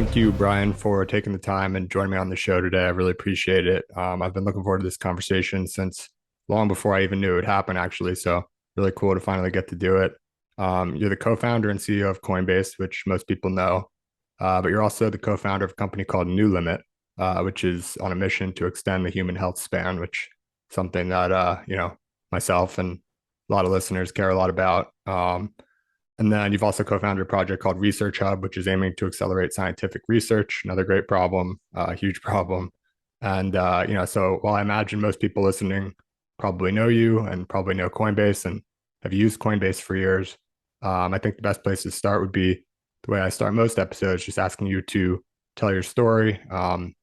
Thank you, Brian, for taking the time and joining me on the show today. I really appreciate it. I've been looking forward to this conversation since long before I even knew it would happen, actually. So, really cool to finally get to do it. You're the co founder and CEO of Coinbase, which most people know, but you're also the co founder of a company called NewLimit, which is on a mission to extend the human health span, which is something that, myself and a lot of listeners care a lot about. And then you've also co-founded a project called ResearchHub, which is aiming to accelerate scientific research. Another great problem, huge problem. And so while I imagine most people listening probably know you and probably know Coinbase and have used Coinbase for years, I think the best place to start would be the way I start most episodes, just asking you to tell your story from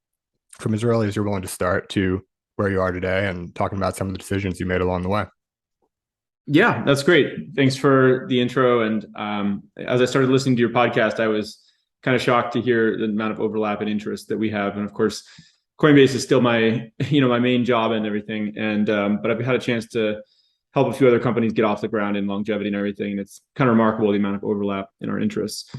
as early as you're willing to start to where you are today, and talking about some of the decisions you made along the way. Yeah, that's great. Thanks for the intro. And as I started listening to your podcast, I was kind of shocked to hear the amount of overlap and interest that we have. And of course, Coinbase is still my, my main job and everything. And but I've had a chance to help a few other companies get off the ground in longevity and everything. And it's kind of remarkable the amount of overlap in our interests.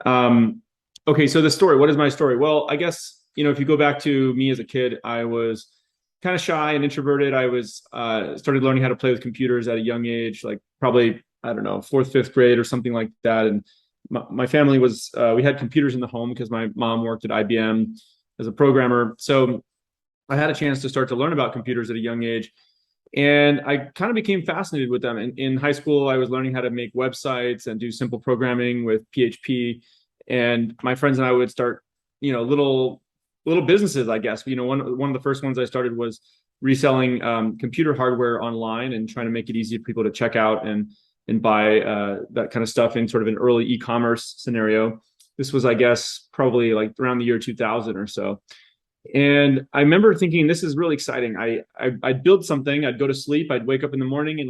Okay, so the story. What is my story? Well, I guess if you go back to me as a kid, I was kind of shy and introverted. I was started learning how to play with computers at a young age, like probably, I don't know, fourth, fifth grade or something like that. And my family was, we had computers in the home because my mom worked at IBM as a programmer. So I had a chance to start to learn about computers at a young age. And I kind of became fascinated with them. And in high school, I was learning how to make websites and do simple programming with PHP. And my friends and I would start, little businesses, I guess. One of the first ones I started was reselling computer hardware online and trying to make it easy for people to check out and buy that kind of stuff in sort of an early e-commerce scenario. This was, I guess, probably like around the year 2000 or so. And I remember thinking, this is really exciting. I'd build something, I'd go to sleep, I'd wake up in the morning, and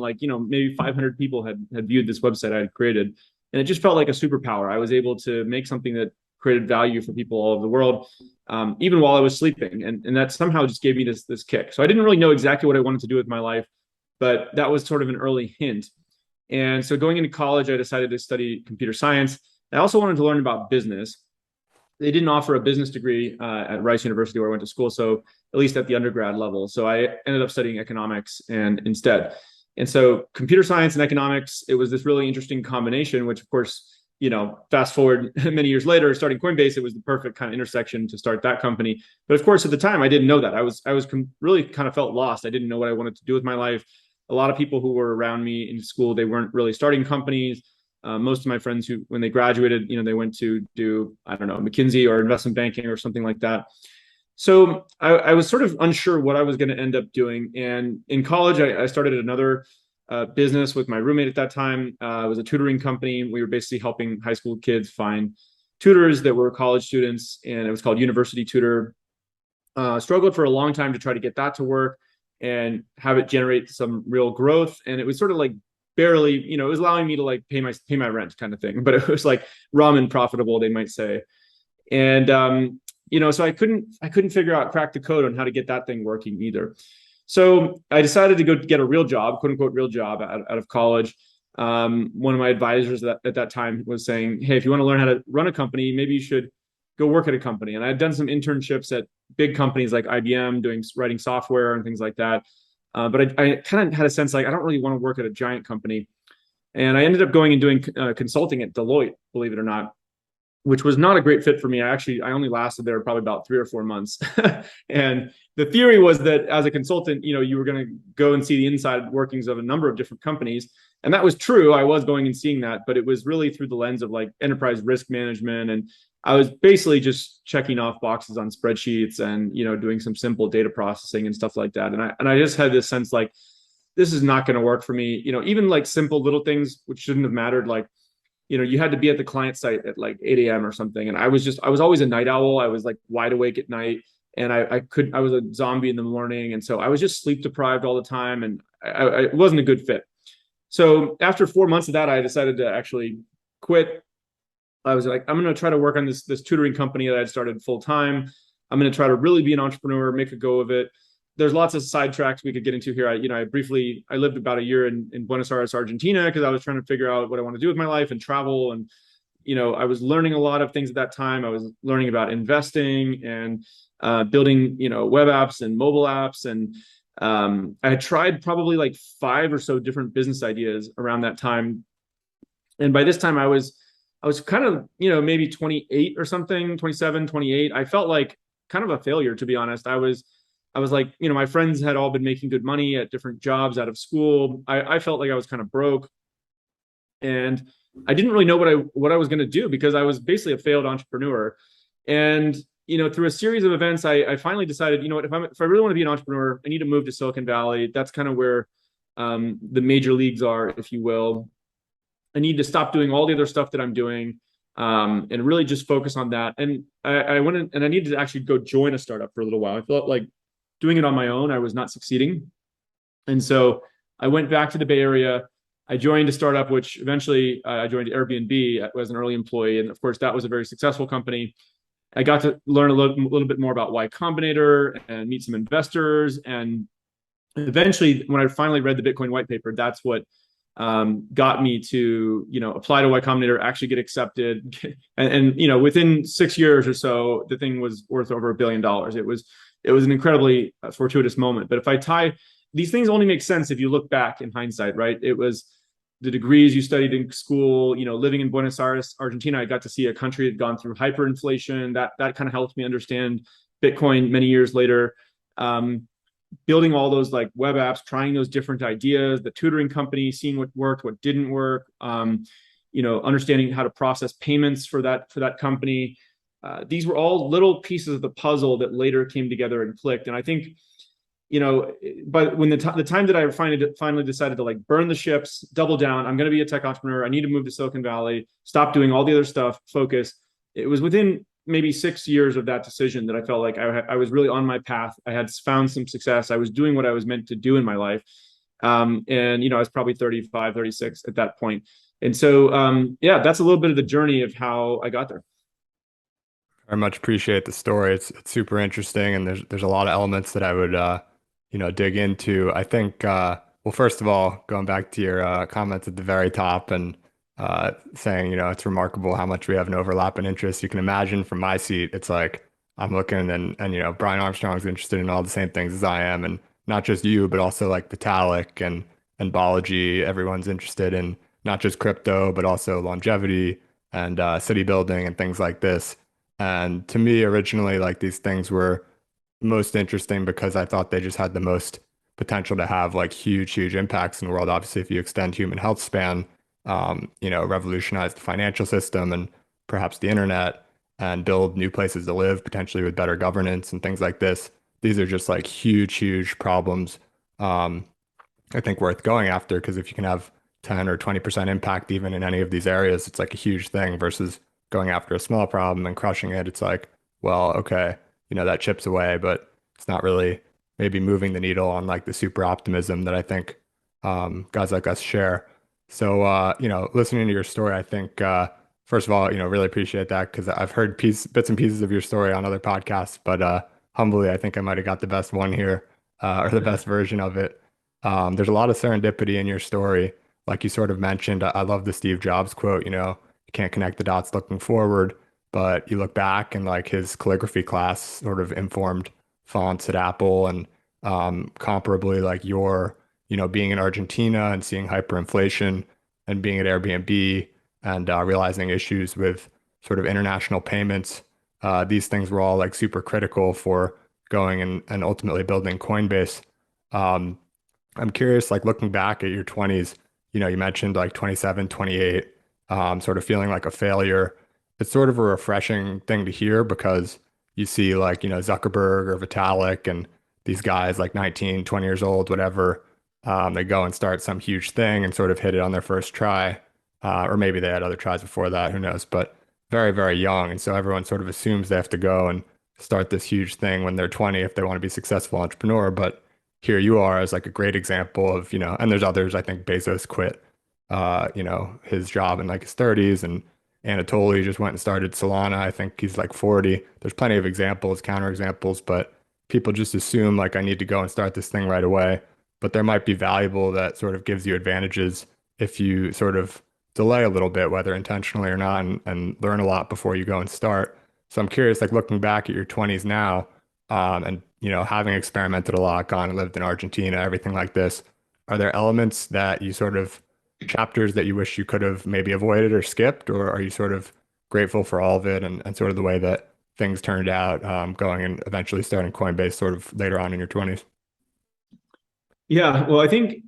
maybe 500 people had viewed this website I had created. And it just felt like a superpower. I was able to make something that created value for people all over the world, even while I was sleeping. And that somehow just gave me this kick. So I didn't really know exactly what I wanted to do with my life, but that was sort of an early hint. And so going into college, I decided to study computer science. I also wanted to learn about business. They didn't offer a business degree at Rice University, where I went to school, so at least at the undergrad level. So I ended up studying economics instead. And so computer science and economics, it was this really interesting combination, which of course, fast forward many years later, starting Coinbase, it was the perfect kind of intersection to start that company. But of course, at the time, I didn't know that. I was really kind of felt lost. I didn't know what I wanted to do with my life. A lot of people who were around me in school, they weren't really starting companies. Most of my friends who, when they graduated, they went to do, I don't know, McKinsey or investment banking or something like that. So I was sort of unsure what I was going to end up doing. And in college, I started another business with my roommate at that time. It was a tutoring company. We were basically helping high school kids find tutors that were college students, and it was called University Tutor. Struggled for a long time to try to get that to work and have it generate some real growth. And it was sort of like barely, it was allowing me to like pay my rent kind of thing, but it was like ramen profitable, they might say. And so I couldn't figure out, crack the code on how to get that thing working either. So I decided to go get a real job, quote unquote, real job out of college. One of my advisors at that time was saying, hey, if you want to learn how to run a company, maybe you should go work at a company. And I'd done some internships at big companies like IBM, writing software and things like that. But I kind of had a sense like, I don't really want to work at a giant company. And I ended up going and doing consulting at Deloitte, believe it or not, which was not a great fit for me. I only lasted there probably about 3 or 4 months. And the theory was that as a consultant, you were going to go and see the inside workings of a number of different companies. And that was true. I was going and seeing that, but it was really through the lens of like enterprise risk management. And I was basically just checking off boxes on spreadsheets and, doing some simple data processing and stuff like that. And I just had this sense like, this is not going to work for me. Even like simple little things, which shouldn't have mattered, like, you had to be at the client site at like 8 a.m. or something. And I was always a night owl. I was like wide awake at night, and I was a zombie in the morning. And so I was just sleep deprived all the time, and it wasn't a good fit. So after 4 months of that, I decided to actually quit. I was like, I'm going to try to work on this tutoring company that I'd started full time. I'm going to try to really be an entrepreneur, make a go of it. There's lots of sidetracks we could get into here. I lived about a year in Buenos Aires, Argentina, because I was trying to figure out what I want to do with my life and travel and I was learning a lot of things at that time. I was learning about investing and building, web apps and mobile apps. And I had tried probably like 5 or so different business ideas around that time. And by this time I was kind of, maybe 28 or something, 27, 28. I felt like kind of a failure, to be honest. I was like, my friends had all been making good money at different jobs out of school. I felt like I was kind of broke, and I didn't really know what I was going to do, because I was basically a failed entrepreneur. And through a series of events, I finally decided, if I really want to be an entrepreneur, I need to move to Silicon Valley. That's kind of where the major leagues are, if you will. I need to stop doing all the other stuff that I'm doing, and really just focus on that. And I went in, and I needed to actually go join a startup for a little while. I felt like doing it on my own, I was not succeeding. And so I went back to the Bay Area. I joined a startup, which eventually I joined Airbnb as an early employee. And of course, that was a very successful company. I got to learn a little bit more about Y Combinator and meet some investors. And eventually, when I finally read the Bitcoin white paper, that's what got me to apply to Y Combinator, actually get accepted, and within 6 years or so, the thing was worth over $1 billion. It was an incredibly fortuitous moment. But if I tie these things, only make sense if you look back in hindsight, right? It was the degrees you studied in school, living in Buenos Aires, Argentina. I got to see a country that had gone through hyperinflation. That kind of helped me understand Bitcoin many years later. Building all those like web apps, trying those different ideas, the tutoring company, seeing what worked, what didn't work, understanding how to process payments for that company. These were all little pieces of the puzzle that later came together and clicked. And I think, but when the time that I finally decided to like burn the ships, double down, I'm going to be a tech entrepreneur. I need to move to Silicon Valley, stop doing all the other stuff, focus. It was within maybe 6 years of that decision that I felt like I was really on my path. I had found some success. I was doing what I was meant to do in my life. And, I was probably 35, 36 at that point. And so, yeah, that's a little bit of the journey of how I got there. Very much appreciate the story. It's super interesting, and there's a lot of elements that I would dig into. I think well, first of all, going back to your comments at the very top and saying it's remarkable how much we have an overlap in interests. You can imagine from my seat, it's like I'm looking and Brian Armstrong's interested in all the same things as I am, and not just you, but also like Vitalik and Balaji. Everyone's interested in not just crypto, but also longevity and city building and things like this. And to me, originally, like these things were most interesting because I thought they just had the most potential to have like huge, huge impacts in the world. Obviously, if you extend human health span, revolutionize the financial system and perhaps the internet and build new places to live, potentially with better governance and things like this. These are just like huge, huge problems. Um, I think worth going after because if you can have 10 or 20% impact even in any of these areas, it's like a huge thing versus going after a small problem and crushing it. It's like, well, okay, that chips away, but it's not really maybe moving the needle on like the super optimism that I think guys like us share. So, listening to your story, I think, first of all, really appreciate that because I've heard bits and pieces of your story on other podcasts, but humbly, I think I might have got the best one here or the best version of it. There's a lot of serendipity in your story. Like you sort of mentioned, I love the Steve Jobs quote, you can't connect the dots looking forward, but you look back and like his calligraphy class sort of informed fonts at Apple and comparably like your, being in Argentina and seeing hyperinflation and being at Airbnb and realizing issues with sort of international payments. These things were all like super critical for going and ultimately building Coinbase. Um, I'm curious, like looking back at your 20s, you mentioned like 27, 28, sort of feeling like a failure. It's sort of a refreshing thing to hear because you see like, Zuckerberg or Vitalik and these guys like 19, 20 years old, whatever, they go and start some huge thing and sort of hit it on their first try. Or maybe they had other tries before that, who knows, but very, very young. And so everyone sort of assumes they have to go and start this huge thing when they're 20 if they want to be a successful entrepreneur. But here you are as like a great example of, and there's others. I think Bezos quit, his job in like his 30s, and Anatoly just went and started Solana. I think he's like 40. There's plenty of examples, counter examples, but people just assume like I need to go and start this thing right away. But there might be valuable that sort of gives you advantages if you sort of delay a little bit, whether intentionally or not, and learn a lot before you go and start. So I'm curious, like looking back at your 20s now, and having experimented a lot, gone and lived in Argentina, everything like this, are there elements that you sort of chapters that you wish you could have maybe avoided or skipped, or are you sort of grateful for all of it and sort of the way that things turned out, going and eventually starting Coinbase sort of later on in your 20s? Yeah, well, I think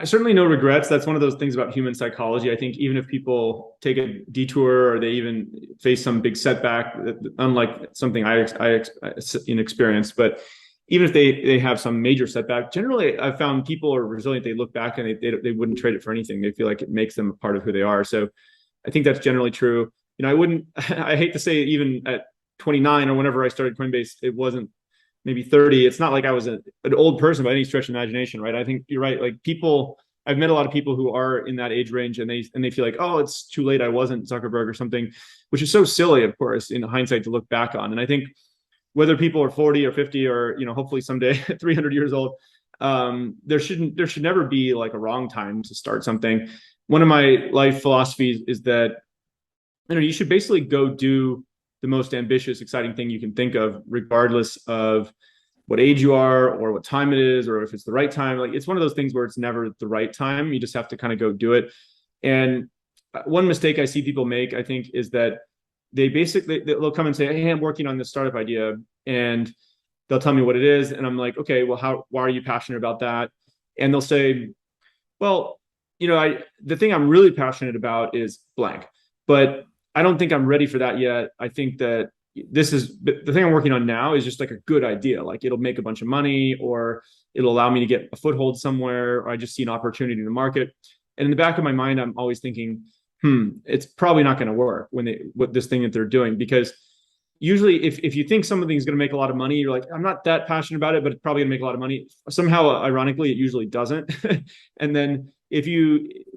certainly no regrets. That's one of those things about human psychology. I think even if people take a detour or they even face some big setback, unlike something I experienced, but even if they have some major setback, generally I've found people are resilient. They look back and they wouldn't trade it for anything. They feel like it makes them a part of who they are. So I think that's generally true. I wouldn't. I hate to say it, even at 29 or whenever I started Coinbase, it wasn't maybe 30. It's not like I was an old person by any stretch of imagination, right? I think you're right. Like people, I've met a lot of people who are in that age range and they feel like, oh, it's too late. I wasn't Zuckerberg or something, which is so silly, of course, in hindsight to look back on. And I think whether people are 40 or 50 or, hopefully someday 300 years old, there should never be like a wrong time to start something. One of my life philosophies is that, you should basically go do the most ambitious, exciting thing you can think of, regardless of what age you are or what time it is, or if it's the right time. Like it's one of those things where it's never the right time. You just have to kind of go do it. And one mistake I see people make, I think, is that they'll come and say, hey, I'm working on this startup idea, and they'll tell me what it is. And I'm like, okay, well, why are you passionate about that? And they'll say, well, the thing I'm really passionate about is blank, but I don't think I'm ready for that yet. I think that the thing I'm working on now is just like a good idea. Like it'll make a bunch of money, or it'll allow me to get a foothold somewhere, or I just see an opportunity in the market. And in the back of my mind, I'm always thinking, it's probably not going to work with this thing that they're doing, because usually if you think something is going to make a lot of money, you're like, I'm not that passionate about it, but it's probably going to make a lot of money. Somehow, ironically, it usually doesn't. And then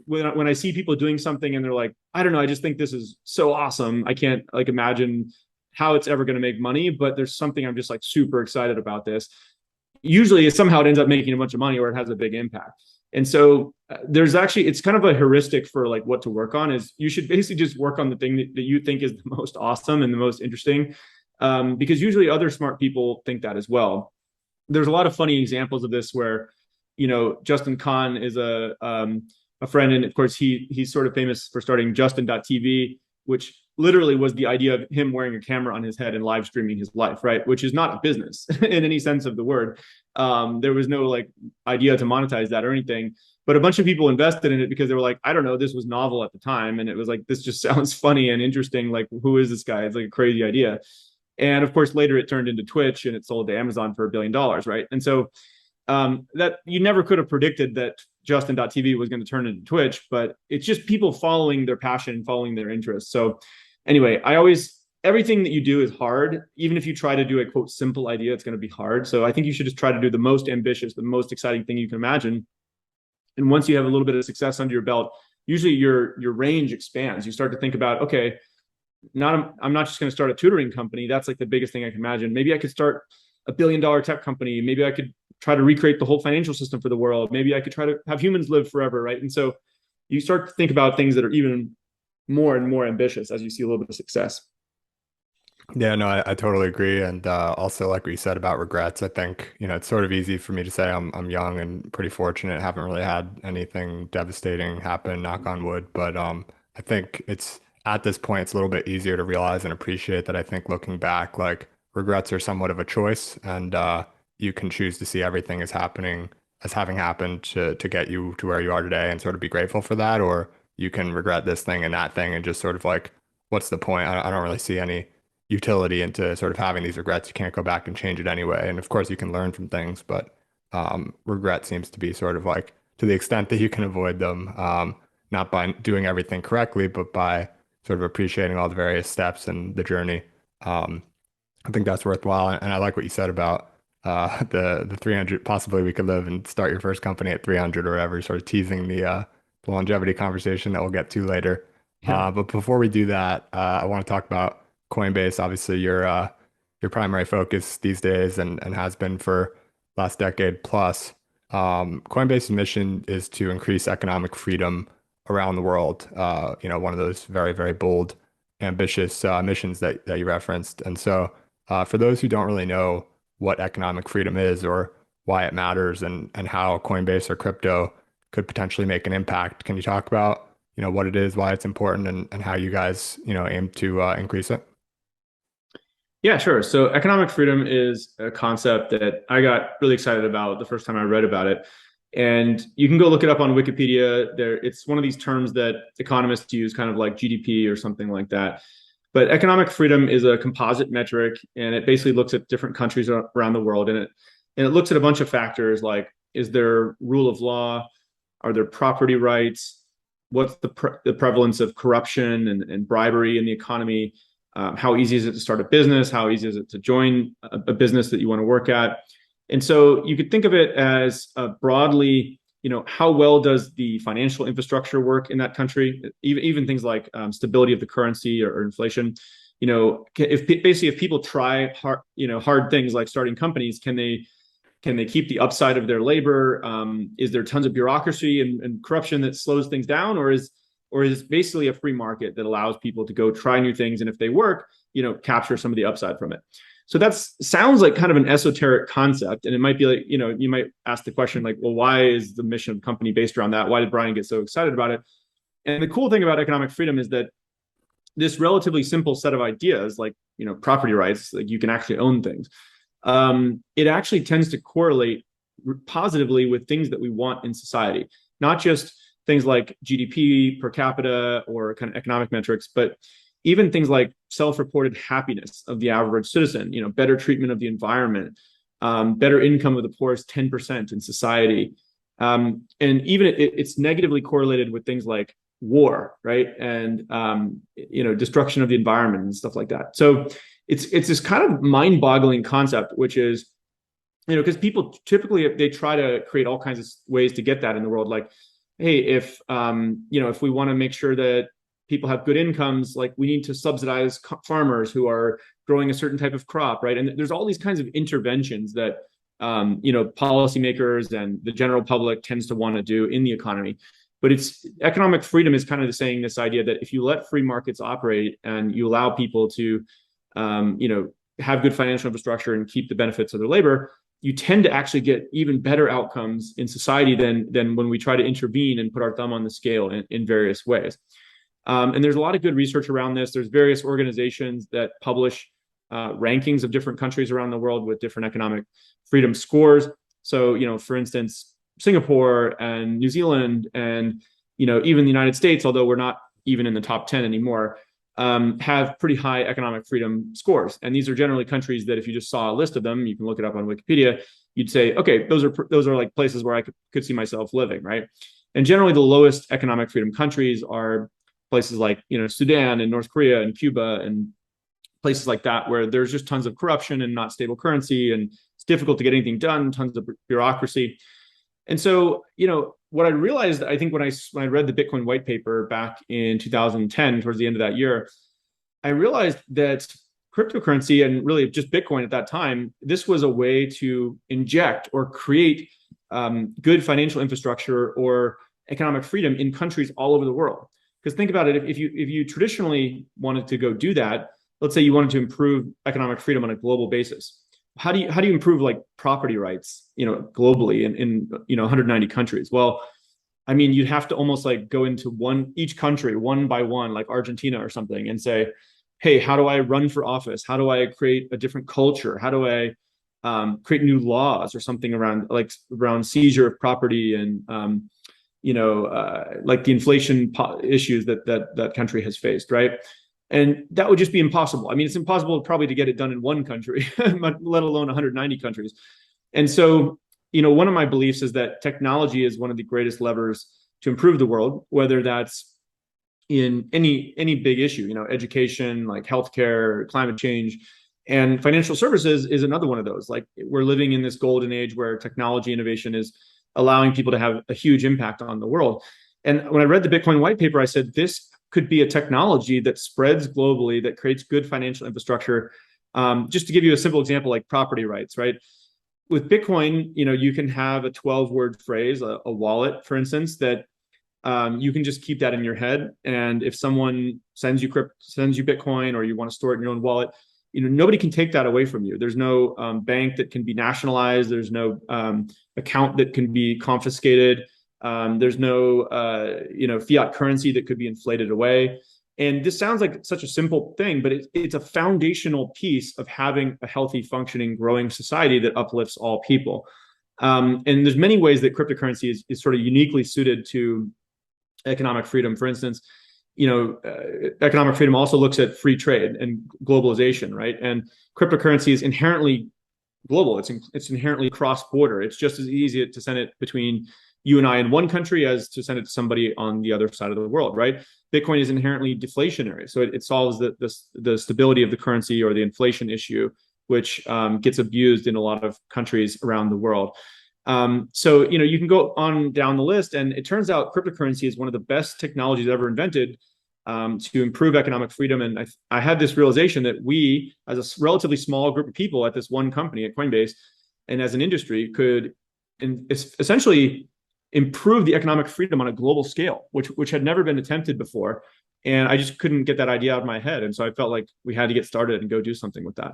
when I see people doing something and they're like, I don't know, I just think this is so awesome, I can't like imagine how it's ever going to make money, but there's something I'm just like super excited about this. Usually somehow it ends up making a bunch of money, or it has a big impact. And so it's kind of a heuristic for like what to work on. Is you should basically just work on the thing that you think is the most awesome and the most interesting, because usually other smart people think that as well. There's a lot of funny examples of this where, Justin Kahn is a friend, and of course he's sort of famous for starting Justin.tv, which literally was the idea of him wearing a camera on his head and live streaming his life, right? Which is not a business in any sense of the word. There was no like idea to monetize that or anything, but a bunch of people invested in it because they were like, I don't know, this was novel at the time, and it was like, this just sounds funny and interesting. Like, who is this guy? It's like a crazy idea. And of course, later it turned into Twitch and it sold to Amazon for $1 billion, right? And so that you never could have predicted that Justin.tv was going to turn into Twitch, but it's just people following their passion, following their interests. So anyway, everything that you do is hard. Even if you try to do a quote simple idea, it's going to be hard. So I think you should just try to do the most ambitious, the most exciting thing you can imagine. And once you have a little bit of success under your belt, usually your range expands. You start to think about, okay, I'm not just going to start a tutoring company. That's like the biggest thing I can imagine. Maybe I could start $1 billion tech company. Maybe I could try to recreate the whole financial system for the world. Maybe I could try to have humans live forever, right? And so you start to think about things that are even more and more ambitious as you see a little bit of success. Yeah, no, I totally agree. And also, like what you said about regrets, I think, it's sort of easy for me to say I'm young and pretty fortunate, haven't really had anything devastating happen, knock on wood. But I think it's at this point, it's a little bit easier to realize and appreciate that. I think looking back, like regrets are somewhat of a choice, and you can choose to see everything as having happened to get you to where you are today and sort of be grateful for that, or you can regret this thing and that thing and just sort of like, what's the point? I don't really see any utility into sort of having these regrets. You can't go back and change it anyway. And of course, you can learn from things, but regret seems to be sort of like to the extent that you can avoid them, not by doing everything correctly, but by sort of appreciating all the various steps and the journey. I think that's worthwhile. And I like what you said about the 300. Possibly we could live and start your first company at 300 or whatever, sort of teasing the longevity conversation that we'll get to later. Yeah. But before we do that, I want to talk about Coinbase. Obviously, your primary focus these days and has been for last decade plus. Coinbase's mission is to increase economic freedom around the world. One of those very, very bold, ambitious missions that you referenced. And so, for those who don't really know what economic freedom is or why it matters and how Coinbase or crypto could potentially make an impact, can you talk about, what it is, why it's important, and how you guys, aim to increase it? Yeah, sure. So economic freedom is a concept that I got really excited about the first time I read about it. And you can go look it up on Wikipedia. It's one of these terms that economists use, kind of like GDP or something like that. But economic freedom is a composite metric, and it basically looks at different countries around the world, and it looks at a bunch of factors like, is there rule of law? Are there property rights? What's the prevalence of corruption and bribery in the economy? How easy is it to start a business? How easy is it to join a business that you want to work at? And so you could think of it as broadly, how well does the financial infrastructure work in that country? Even things like stability of the currency or inflation. If people try hard things like starting companies, can they keep the upside of their labor? Is there tons of bureaucracy and corruption that slows things down, or is basically a free market that allows people to go try new things, and if they work, capture some of the upside from it? So that sounds like kind of an esoteric concept, and it might be like, you might ask the question like, well, why is the mission of the company based around that? Why did Brian get so excited about it? And the cool thing about economic freedom is that this relatively simple set of ideas, like property rights, like you can actually own things, it actually tends to correlate positively with things that we want in society, not just things like GDP per capita or kind of economic metrics, but even things like self-reported happiness of the average citizen, better treatment of the environment, better income of the poorest 10% in society. And even it's negatively correlated with things like war, right? And, destruction of the environment and stuff like that. So it's this kind of mind-boggling concept, which is, because people typically, they try to create all kinds of ways to get that in the world. Like, hey, if we want to make sure that people have good incomes, like we need to subsidize farmers who are growing a certain type of crop, right? And there's all these kinds of interventions that policymakers and the general public tends to want to do in the economy. But economic freedom is kind of saying this idea that if you let free markets operate and you allow people to have good financial infrastructure and keep the benefits of their labor, you tend to actually get even better outcomes in society than when we try to intervene and put our thumb on the scale in various ways. And there's a lot of good research around this. There's various organizations that publish rankings of different countries around the world with different economic freedom scores. So, for instance, Singapore and New Zealand and, even the United States, although we're not even in the top 10 anymore, have pretty high economic freedom scores. And these are generally countries that if you just saw a list of them, you can look it up on Wikipedia, you'd say, okay, those are like places where I could see myself living, right? And generally the lowest economic freedom countries are places like, Sudan and North Korea and Cuba and places like that, where there's just tons of corruption and not stable currency, and it's difficult to get anything done, tons of bureaucracy. And so, what I realized, I think when I read the Bitcoin white paper back in 2010, towards the end of that year, I realized that cryptocurrency, and really just Bitcoin at that time, this was a way to inject or create good financial infrastructure or economic freedom in countries all over the world. Because think about it, if you traditionally wanted to go do that, let's say you wanted to improve economic freedom on a global basis, how do you improve like property rights, globally in 190 countries? Well, I mean, you'd have to almost like go into each country one by one, like Argentina or something, and say, hey, how do I run for office? How do I create a different culture? How do I create new laws or something around seizure of property and like the inflation issues that country has faced, right? And that would just be impossible. I mean, it's impossible probably to get it done in one country, let alone 190 countries. And so, one of my beliefs is that technology is one of the greatest levers to improve the world, whether that's in any big issue, education, like healthcare, climate change, and financial services is another one of those. Like, we're living in this golden age where technology innovation is allowing people to have a huge impact on the world. And when I read the Bitcoin white paper, I said, this could be a technology that spreads globally, that creates good financial infrastructure. Just to give you a simple example, like property rights, right? With Bitcoin, you can have a 12-word phrase, a wallet, for instance, that you can just keep that in your head. And if someone sends you Bitcoin, or you want to store it in your own wallet, nobody can take that away from you. There's no bank that can be nationalized. There's no account that can be confiscated. There's no fiat currency that could be inflated away. And this sounds like such a simple thing, but it's a foundational piece of having a healthy, functioning, growing society that uplifts all people. And there's many ways that cryptocurrency is sort of uniquely suited to economic freedom. For instance, economic freedom also looks at free trade and globalization, right? And cryptocurrency is inherently global. It's inherently cross-border. It's just as easy to send it between you and I in one country as to send it to somebody on the other side of the world, right? Bitcoin is inherently deflationary, so it solves the stability of the currency or the inflation issue, which gets abused in a lot of countries around the world. So you can go on down the list, and it turns out cryptocurrency is one of the best technologies ever invented to improve economic freedom. And I had this realization that we, as a relatively small group of people at this one company at Coinbase, and as an industry, could essentially improve the economic freedom on a global scale, which had never been attempted before. And I just couldn't get that idea out of my head. And so I felt like we had to get started and go do something with that.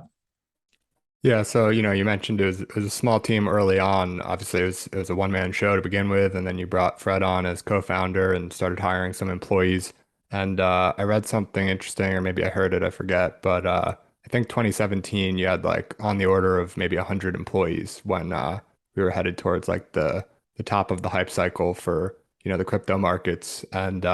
Yeah, so you mentioned it was a small team early on. Obviously, it was a one-man show to begin with, and then you brought Fred on as co-founder and started hiring some employees. And I read something interesting, or maybe I heard it, I forget. But I think 2017, you had like on the order of maybe 100 employees when we were headed towards like the top of the hype cycle for the crypto markets. And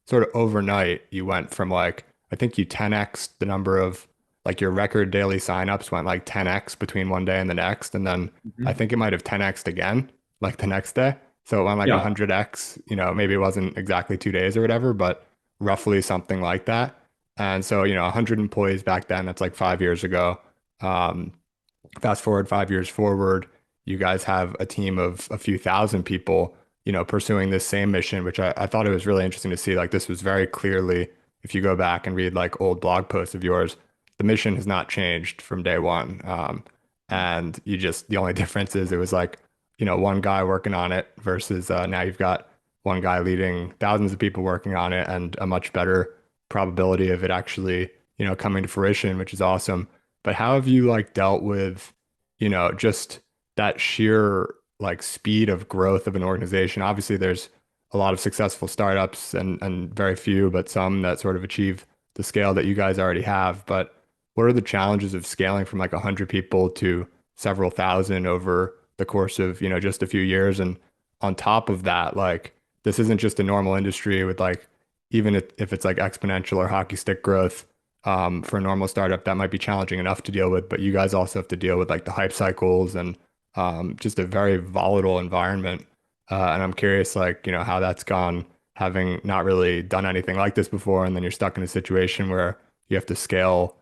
sort of overnight, you went from like I think you 10x the number of like your record daily signups went like 10x between one day and the next. And then I Mhm. think it might have 10x'd again, like the next day. So it went like Yeah. 100x, maybe it wasn't exactly 2 days or whatever, but roughly something like that. And so, 100 employees back then, that's like 5 years ago. Um, Fast forward 5 years forward, you guys have a team of a few thousand people, pursuing this same mission, which I thought it was really interesting to see. Like this was very clearly, if you go back and read like old blog posts of yours, the mission has not changed from day one. And the only difference is it was like, one guy working on it versus now you've got one guy leading thousands of people working on it and a much better probability of it actually, coming to fruition, which is awesome. But how have you like dealt with, just that sheer like speed of growth of an organization? Obviously, there's a lot of successful startups and very few, but some that sort of achieve the scale that you guys already have. But what are the challenges of scaling from like 100 people to several thousand over the course of, just a few years? And on top of that, like this isn't just a normal industry with like, even if it's like exponential or hockey stick growth, for a normal startup, that might be challenging enough to deal with, but you guys also have to deal with like the hype cycles and just a very volatile environment. And I'm curious, like, how that's gone, having not really done anything like this before, and then you're stuck in a situation where you have to scale,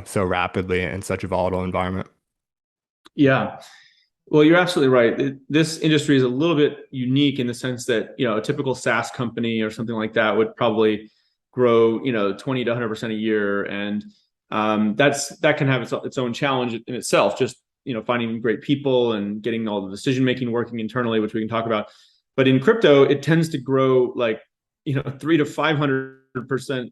so rapidly in such a volatile environment. Yeah. Well, you're absolutely right. This industry is a little bit unique in the sense that, a typical SaaS company or something like that would probably grow, 20 to 100% a year. And that can have its own challenge in itself, just, finding great people and getting all the decision making working internally, which we can talk about. But in crypto, it tends to grow like, 3 to 500%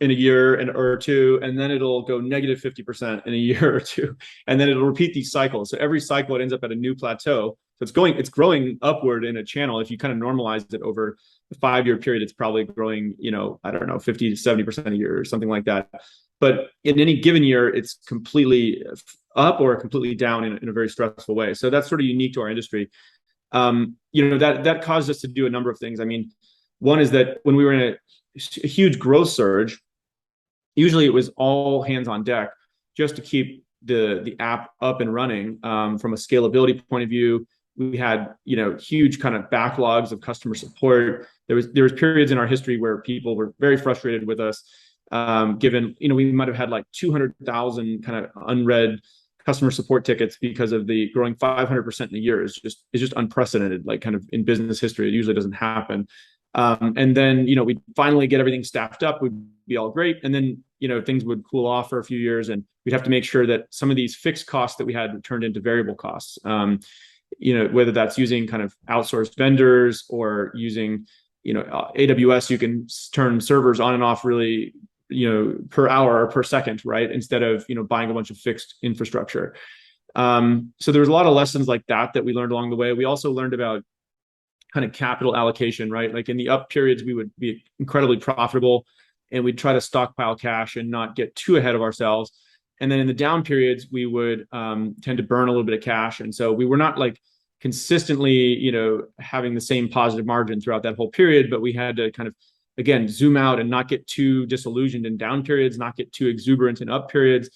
in a year or two, and then it'll go negative 50% in a year or two, and then it'll repeat these cycles. So every cycle, it ends up at a new plateau. So it's growing upward in a channel. If you kind of normalize it over a 5 year period, it's probably growing, I don't know, 50 to 70% a year or something like that. But in any given year, it's completely up or completely down in a very stressful way. So that's sort of unique to our industry. That caused us to do a number of things. I mean, one is that when we were in a huge growth surge, usually it was all hands on deck just to keep the app up and running. From a scalability point of view, we had huge kind of backlogs of customer support. There was periods in our history where people were very frustrated with us, given we might have had like 200,000 kind of unread customer support tickets because of the growing 500% in a year is just unprecedented, like kind of in business history. It usually doesn't happen. And then, we'd finally get everything staffed up. We'd be all great. And then, things would cool off for a few years, and we'd have to make sure that some of these fixed costs that we had turned into variable costs. Whether that's using kind of outsourced vendors or using AWS, you can turn servers on and off really, per hour or per second, right? Instead of, buying a bunch of fixed infrastructure. So there's a lot of lessons like that we learned along the way. We also learned about kind of capital allocation, right? Like in the up periods, we would be incredibly profitable and we'd try to stockpile cash and not get too ahead of ourselves. And then in the down periods, we would tend to burn a little bit of cash. And so we were not like consistently, having the same positive margin throughout that whole period, but we had to kind of, again, zoom out and not get too disillusioned in down periods, not get too exuberant in up periods.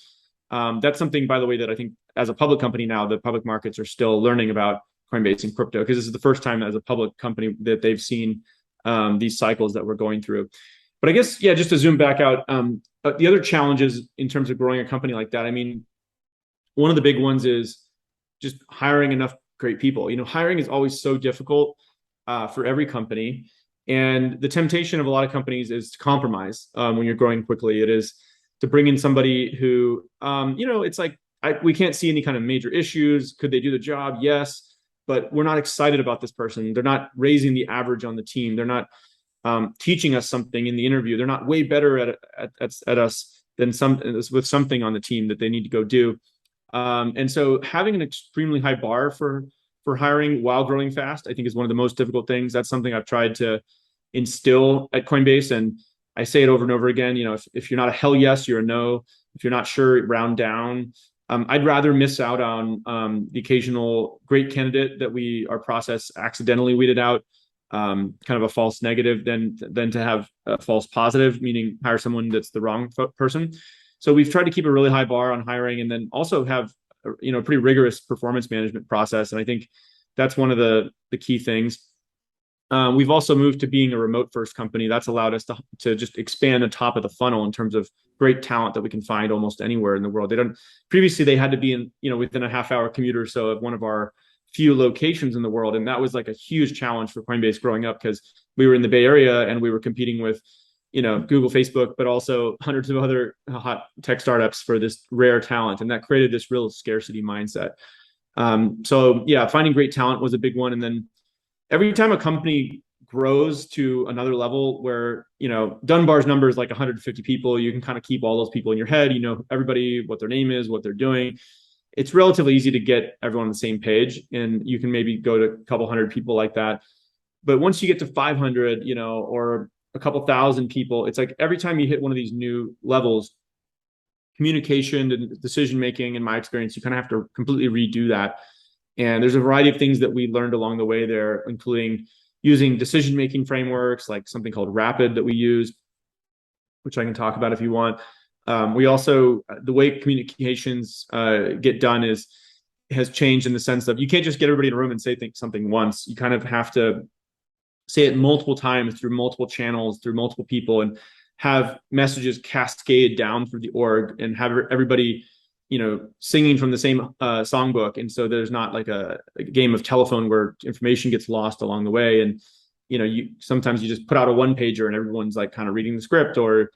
That's something, by the way, that I think as a public company now, the public markets are still learning about Coinbase and crypto, because this is the first time as a public company that they've seen these cycles that we're going through. But I guess, yeah, just to zoom back out, the other challenges in terms of growing a company like that, I mean, one of the big ones is just hiring enough great people. Hiring is always so difficult for every company. And the temptation of a lot of companies is to compromise when you're growing quickly. It is to bring in somebody who, it's like, we can't see any kind of major issues. Could they do the job? Yes. But we're not excited about this person. They're not raising the average on the team. They're not teaching us something in the interview. They're not way better at us than with something on the team that they need to go do. And so having an extremely high bar for hiring while growing fast, I think is one of the most difficult things. That's something I've tried to instill at Coinbase. And I say it over and over again, if you're not a hell yes, you're a no. If you're not sure, round down. I'd rather miss out on the occasional great candidate that our process accidentally weeded out, kind of a false negative, than to have a false positive, meaning hire someone that's the wrong person. So we've tried to keep a really high bar on hiring, and then also have a pretty rigorous performance management process. And I think that's one of the key things. We've also moved to being a remote first company. That's allowed us to just expand the top of the funnel in terms of great talent that we can find almost anywhere in the world. Previously they had to be in, within a half-hour commute or so of one of our few locations in the world. And that was like a huge challenge for Coinbase growing up, because we were in the Bay Area and we were competing with, Google, Facebook, but also hundreds of other hot tech startups for this rare talent. And that created this real scarcity mindset. So yeah, finding great talent was a big one. And then every time a company grows to another level where, Dunbar's number is like 150 people, you can kind of keep all those people in your head, everybody, what their name is, what they're doing. It's relatively easy to get everyone on the same page, and you can maybe go to a couple hundred people like that. But once you get to 500, or a couple thousand people, it's like every time you hit one of these new levels, communication and decision making, in my experience, you kind of have to completely redo that. And there's a variety of things that we learned along the way there, including using decision-making frameworks, like something called Rapid that we use, which I can talk about if you want. We also, the way communications get done has changed in the sense of you can't just get everybody in a room and say something once. You kind of have to say it multiple times through multiple channels, through multiple people, and have messages cascade down through the org, and have everybody singing from the same songbook. And so there's not like a game of telephone where information gets lost along the way. And, sometimes you just put out a one pager and everyone's like kind of reading the script, or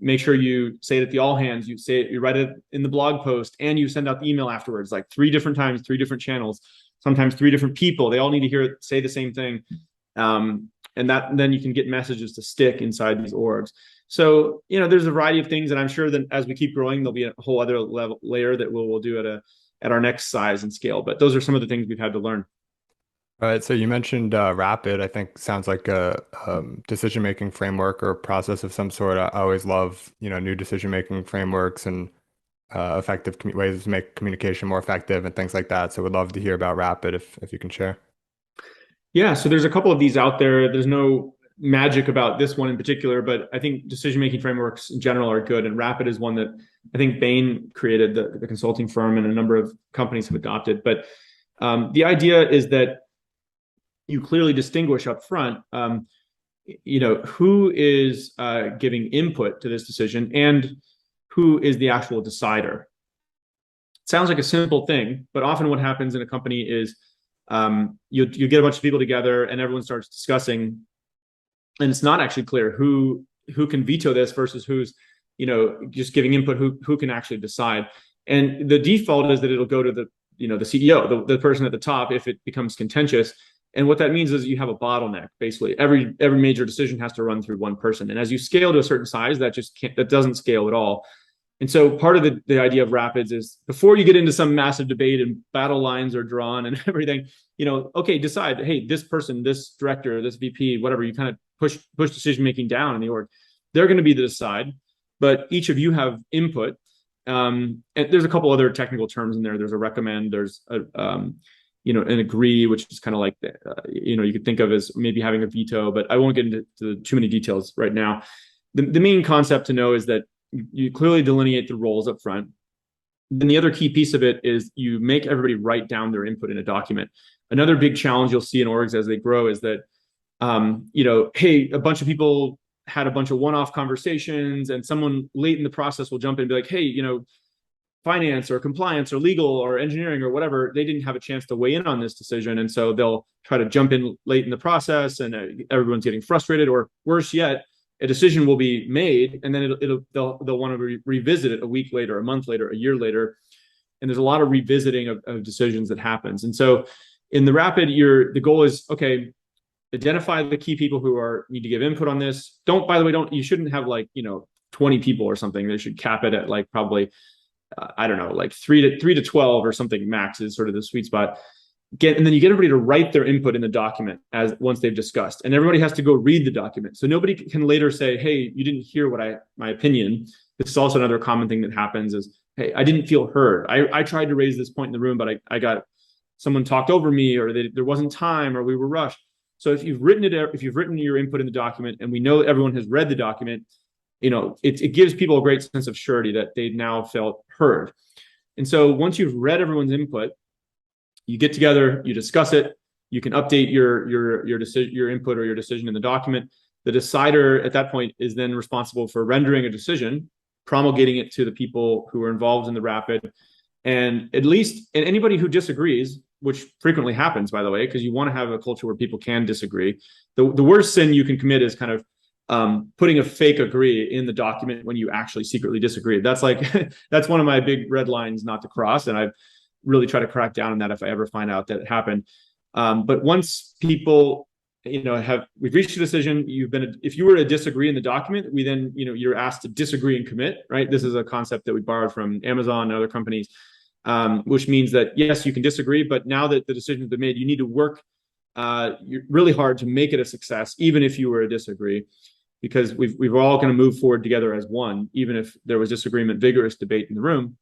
make sure you say it at the all hands, you write it in the blog post, and you send out the email afterwards, like 3 different times, 3 different channels, sometimes 3 different people. They all need to hear it, say the same thing. And then you can get messages to stick inside these orgs. So, there's a variety of things, and I'm sure that as we keep growing, there'll be a whole other layer that we'll do at our next size and scale. But those are some of the things we've had to learn. All right, so you mentioned Rapid. I think sounds like a decision-making framework or process of some sort. I always love, new decision-making frameworks and effective ways to make communication more effective and things like that. So we'd love to hear about Rapid if you can share. Yeah, so there's a couple of these out there. There's no magic about this one in particular, but I think decision-making frameworks in general are good. And Rapid is one that I think Bain created, the consulting firm, and a number of companies have adopted. But the idea is that you clearly distinguish up front, who is giving input to this decision and who is the actual decider. It sounds like a simple thing, but often what happens in a company is you get a bunch of people together and everyone starts discussing, and it's not actually clear who can veto this versus who's just giving input, who can actually decide. And the default is that it'll go to the CEO, the person at the top, if it becomes contentious. And what that means is you have a bottleneck. Basically, every major decision has to run through one person. And as you scale to a certain size, that doesn't scale at all. And so part of the idea of rapids is before you get into some massive debate and battle lines are drawn and everything, okay, decide, hey, this person, this director, this VP, whatever, you kind of push decision making down in the org. They're going to be the decide, but each of you have input. And there's a couple other technical terms in there. There's a recommend, there's an agree, which is kind of like, you could think of as maybe having a veto, but I won't get into too many details right now. The main concept to know is that you clearly delineate the roles up front. Then the other key piece of it is you make everybody write down their input in a document. Another big challenge you'll see in orgs as they grow is that, hey, a bunch of people had a bunch of one-off conversations and someone late in the process will jump in and be like, hey, finance or compliance or legal or engineering or whatever, they didn't have a chance to weigh in on this decision. And so they'll try to jump in late in the process and everyone's getting frustrated, or worse yet, a decision will be made and then they'll want to revisit it a week later, a month later, a year later. And there's a lot of revisiting of decisions that happens. And so in the rapid, the goal is, okay, identify the key people who need to give input on this. You shouldn't have 20 people or something. They should cap it at probably, I don't know, 3 to 12 or something max is sort of the sweet spot. And then you get everybody to write their input in the document once they've discussed, and everybody has to go read the document. So nobody can later say, hey, you didn't hear my opinion. This is also another common thing that happens is, hey, I didn't feel heard. I tried to raise this point in the room, but I got someone talked over me, or there wasn't time, or we were rushed. So if you've written your input in the document, and we know everyone has read the document, it gives people a great sense of surety that they now felt heard. And so once you've read everyone's input, you get together, you discuss it, you can update your decision, your input or your decision in the document. The decider at that point is then responsible for rendering a decision, promulgating it to the people who are involved in the rapid. And anybody who disagrees, which frequently happens, by the way, because you want to have a culture where people can disagree. The worst sin you can commit is kind of putting a fake agree in the document when you actually secretly disagree. That's that's one of my big red lines not to cross. And I've really try to crack down on that if I ever find out that it happened. But once people, we've reached a decision, if you were to disagree in the document, we then, you're asked to disagree and commit, right? This is a concept that we borrowed from Amazon and other companies, which means that, yes, you can disagree, but now that the decision has been made, you need to work really hard to make it a success, even if you were to disagree, because we've all going to move forward together as one, even if there was disagreement, vigorous debate in the room.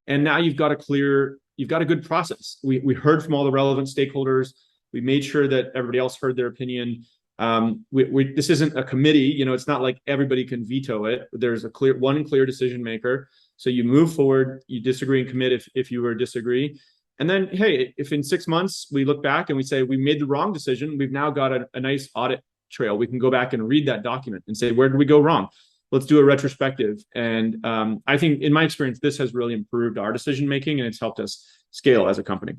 And now you've got a good process. We heard from all the relevant stakeholders. We made sure that everybody else heard their opinion. This isn't a committee, it's not like everybody can veto it. There's one clear decision maker. So you move forward, you disagree and commit if you were disagree. And then, hey, if in 6 months we look back and we say we made the wrong decision, we've now got a nice audit trail. We can go back and read that document and say, where did we go wrong? Let's do a retrospective. And I think in my experience, this has really improved our decision making, and it's helped us scale as a company.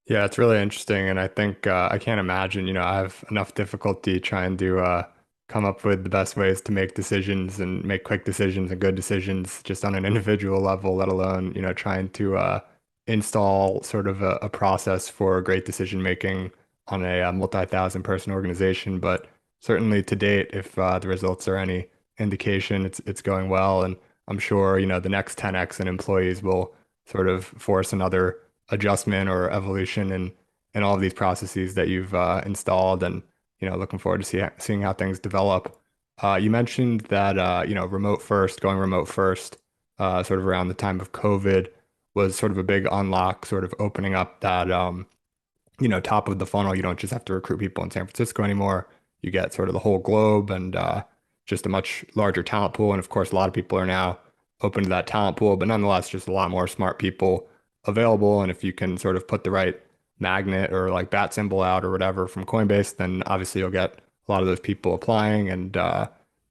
Yeah, it's really interesting. And I think I can't imagine, I have enough difficulty trying to come up with the best ways to make decisions and make quick decisions and good decisions just on an individual level, let alone, trying to install sort of a process for great decision making on a multi-thousand person organization. But certainly to date, if the results are any indication, it's going well. And I'm sure, the next 10x in employees will sort of force another adjustment or evolution in all of these processes that you've installed, and looking forward to seeing how things develop. You mentioned that going remote first, sort of around the time of COVID was sort of a big unlock, sort of opening up that top of the funnel. You don't just have to recruit people in San Francisco anymore. You get sort of the whole globe and just a much larger talent pool. And of course, a lot of people are now open to that talent pool, but nonetheless, just a lot more smart people available. And if you can sort of put the right magnet or like bat symbol out or whatever from Coinbase, then obviously you'll get a lot of those people applying, and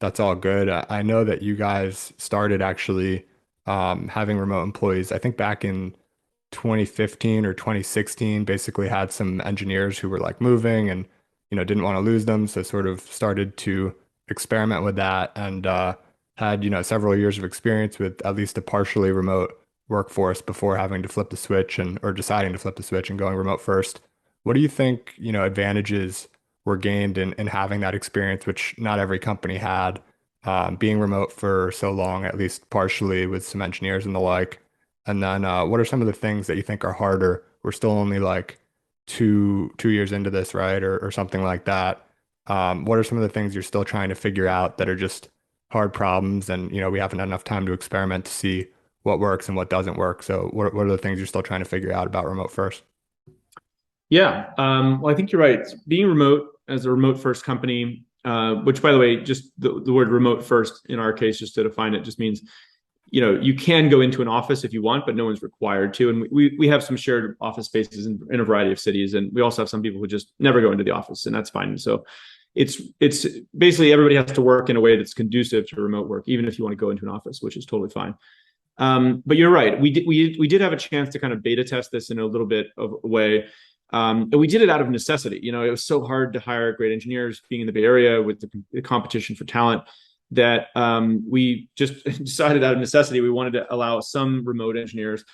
that's all good. I know that you guys started actually having remote employees, I think back in 2015 or 2016, basically had some engineers who were like moving and, didn't want to lose them. So sort of started to experiment with that, and had, several years of experience with at least a partially remote workforce before having to flip the switch or deciding to flip the switch and going remote first. What do you think, advantages were gained in having that experience, which not every company had, being remote for so long, at least partially with some engineers and the like? And then what are some of the things that you think are harder? We're still only like two years into this, right? Or something like that. What are some of the things you're still trying to figure out that are just hard problems? And, we haven't had enough time to experiment to see what works and what doesn't work. So what are the things you're still trying to figure out about remote first? Yeah, well, I think you're right. Being remote as a remote first company, which by the way, just the word remote first in our case, just to define it, just means you can go into an office if you want, but no one's required to. And we have some shared office spaces in a variety of cities, and we also have some people who just never go into the office, and that's fine. So it's basically everybody has to work in a way that's conducive to remote work, even if you want to go into an office, which is totally fine. But you're right. We did have a chance to kind of beta test this in a little bit of a way. And we did it out of necessity. It was so hard to hire great engineers being in the Bay Area with the competition for talent that we just decided out of necessity we wanted to allow some remote engineers.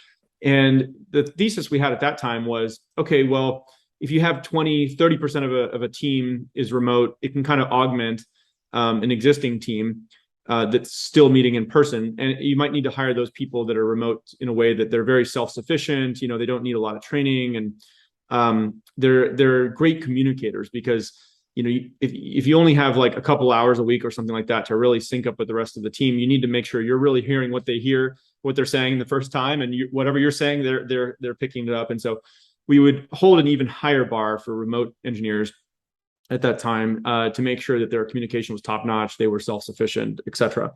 And the thesis we had at that time was, okay, well, if you have 20-30% of a team is remote, it can kind of augment an existing team that's still meeting in person. And you might need to hire those people that are remote in a way that they're very self-sufficient. They don't need a lot of training, and they're great communicators because if you only have like a couple hours a week or something like that to really sync up with the rest of the team, you need to make sure you're really hearing what they hear, what they're saying the first time, and whatever you're saying, they're picking it up. And so we would hold an even higher bar for remote engineers at that time to make sure that their communication was top notch, they were self-sufficient, etc.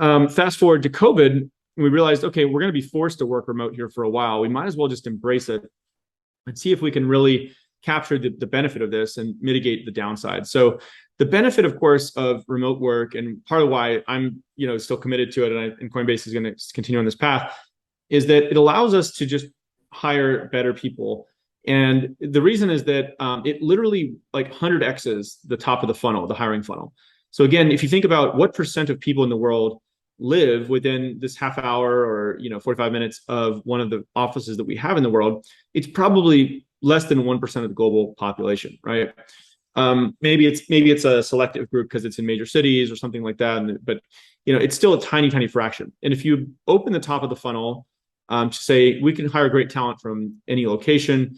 Fast forward to COVID, we realized, okay, we're going to be forced to work remote here for a while. We might as well just embrace it and see if we can really capture the benefit of this and mitigate the downside. So the benefit, of course, of remote work, and part of why I'm still committed to it, and Coinbase is going to continue on this path, is that it allows us to just hire better people. And the reason is that it literally like 100x's the top of the funnel, the hiring funnel. So again, if you think about what percent of people in the world live within this half hour or 45 minutes of one of the offices that we have in the world, it's probably less than 1% of the global population, right? Maybe it's a selective group because it's in major cities or something like that, but it's still a tiny fraction. And if you open the top of the funnel to say we can hire great talent from any location,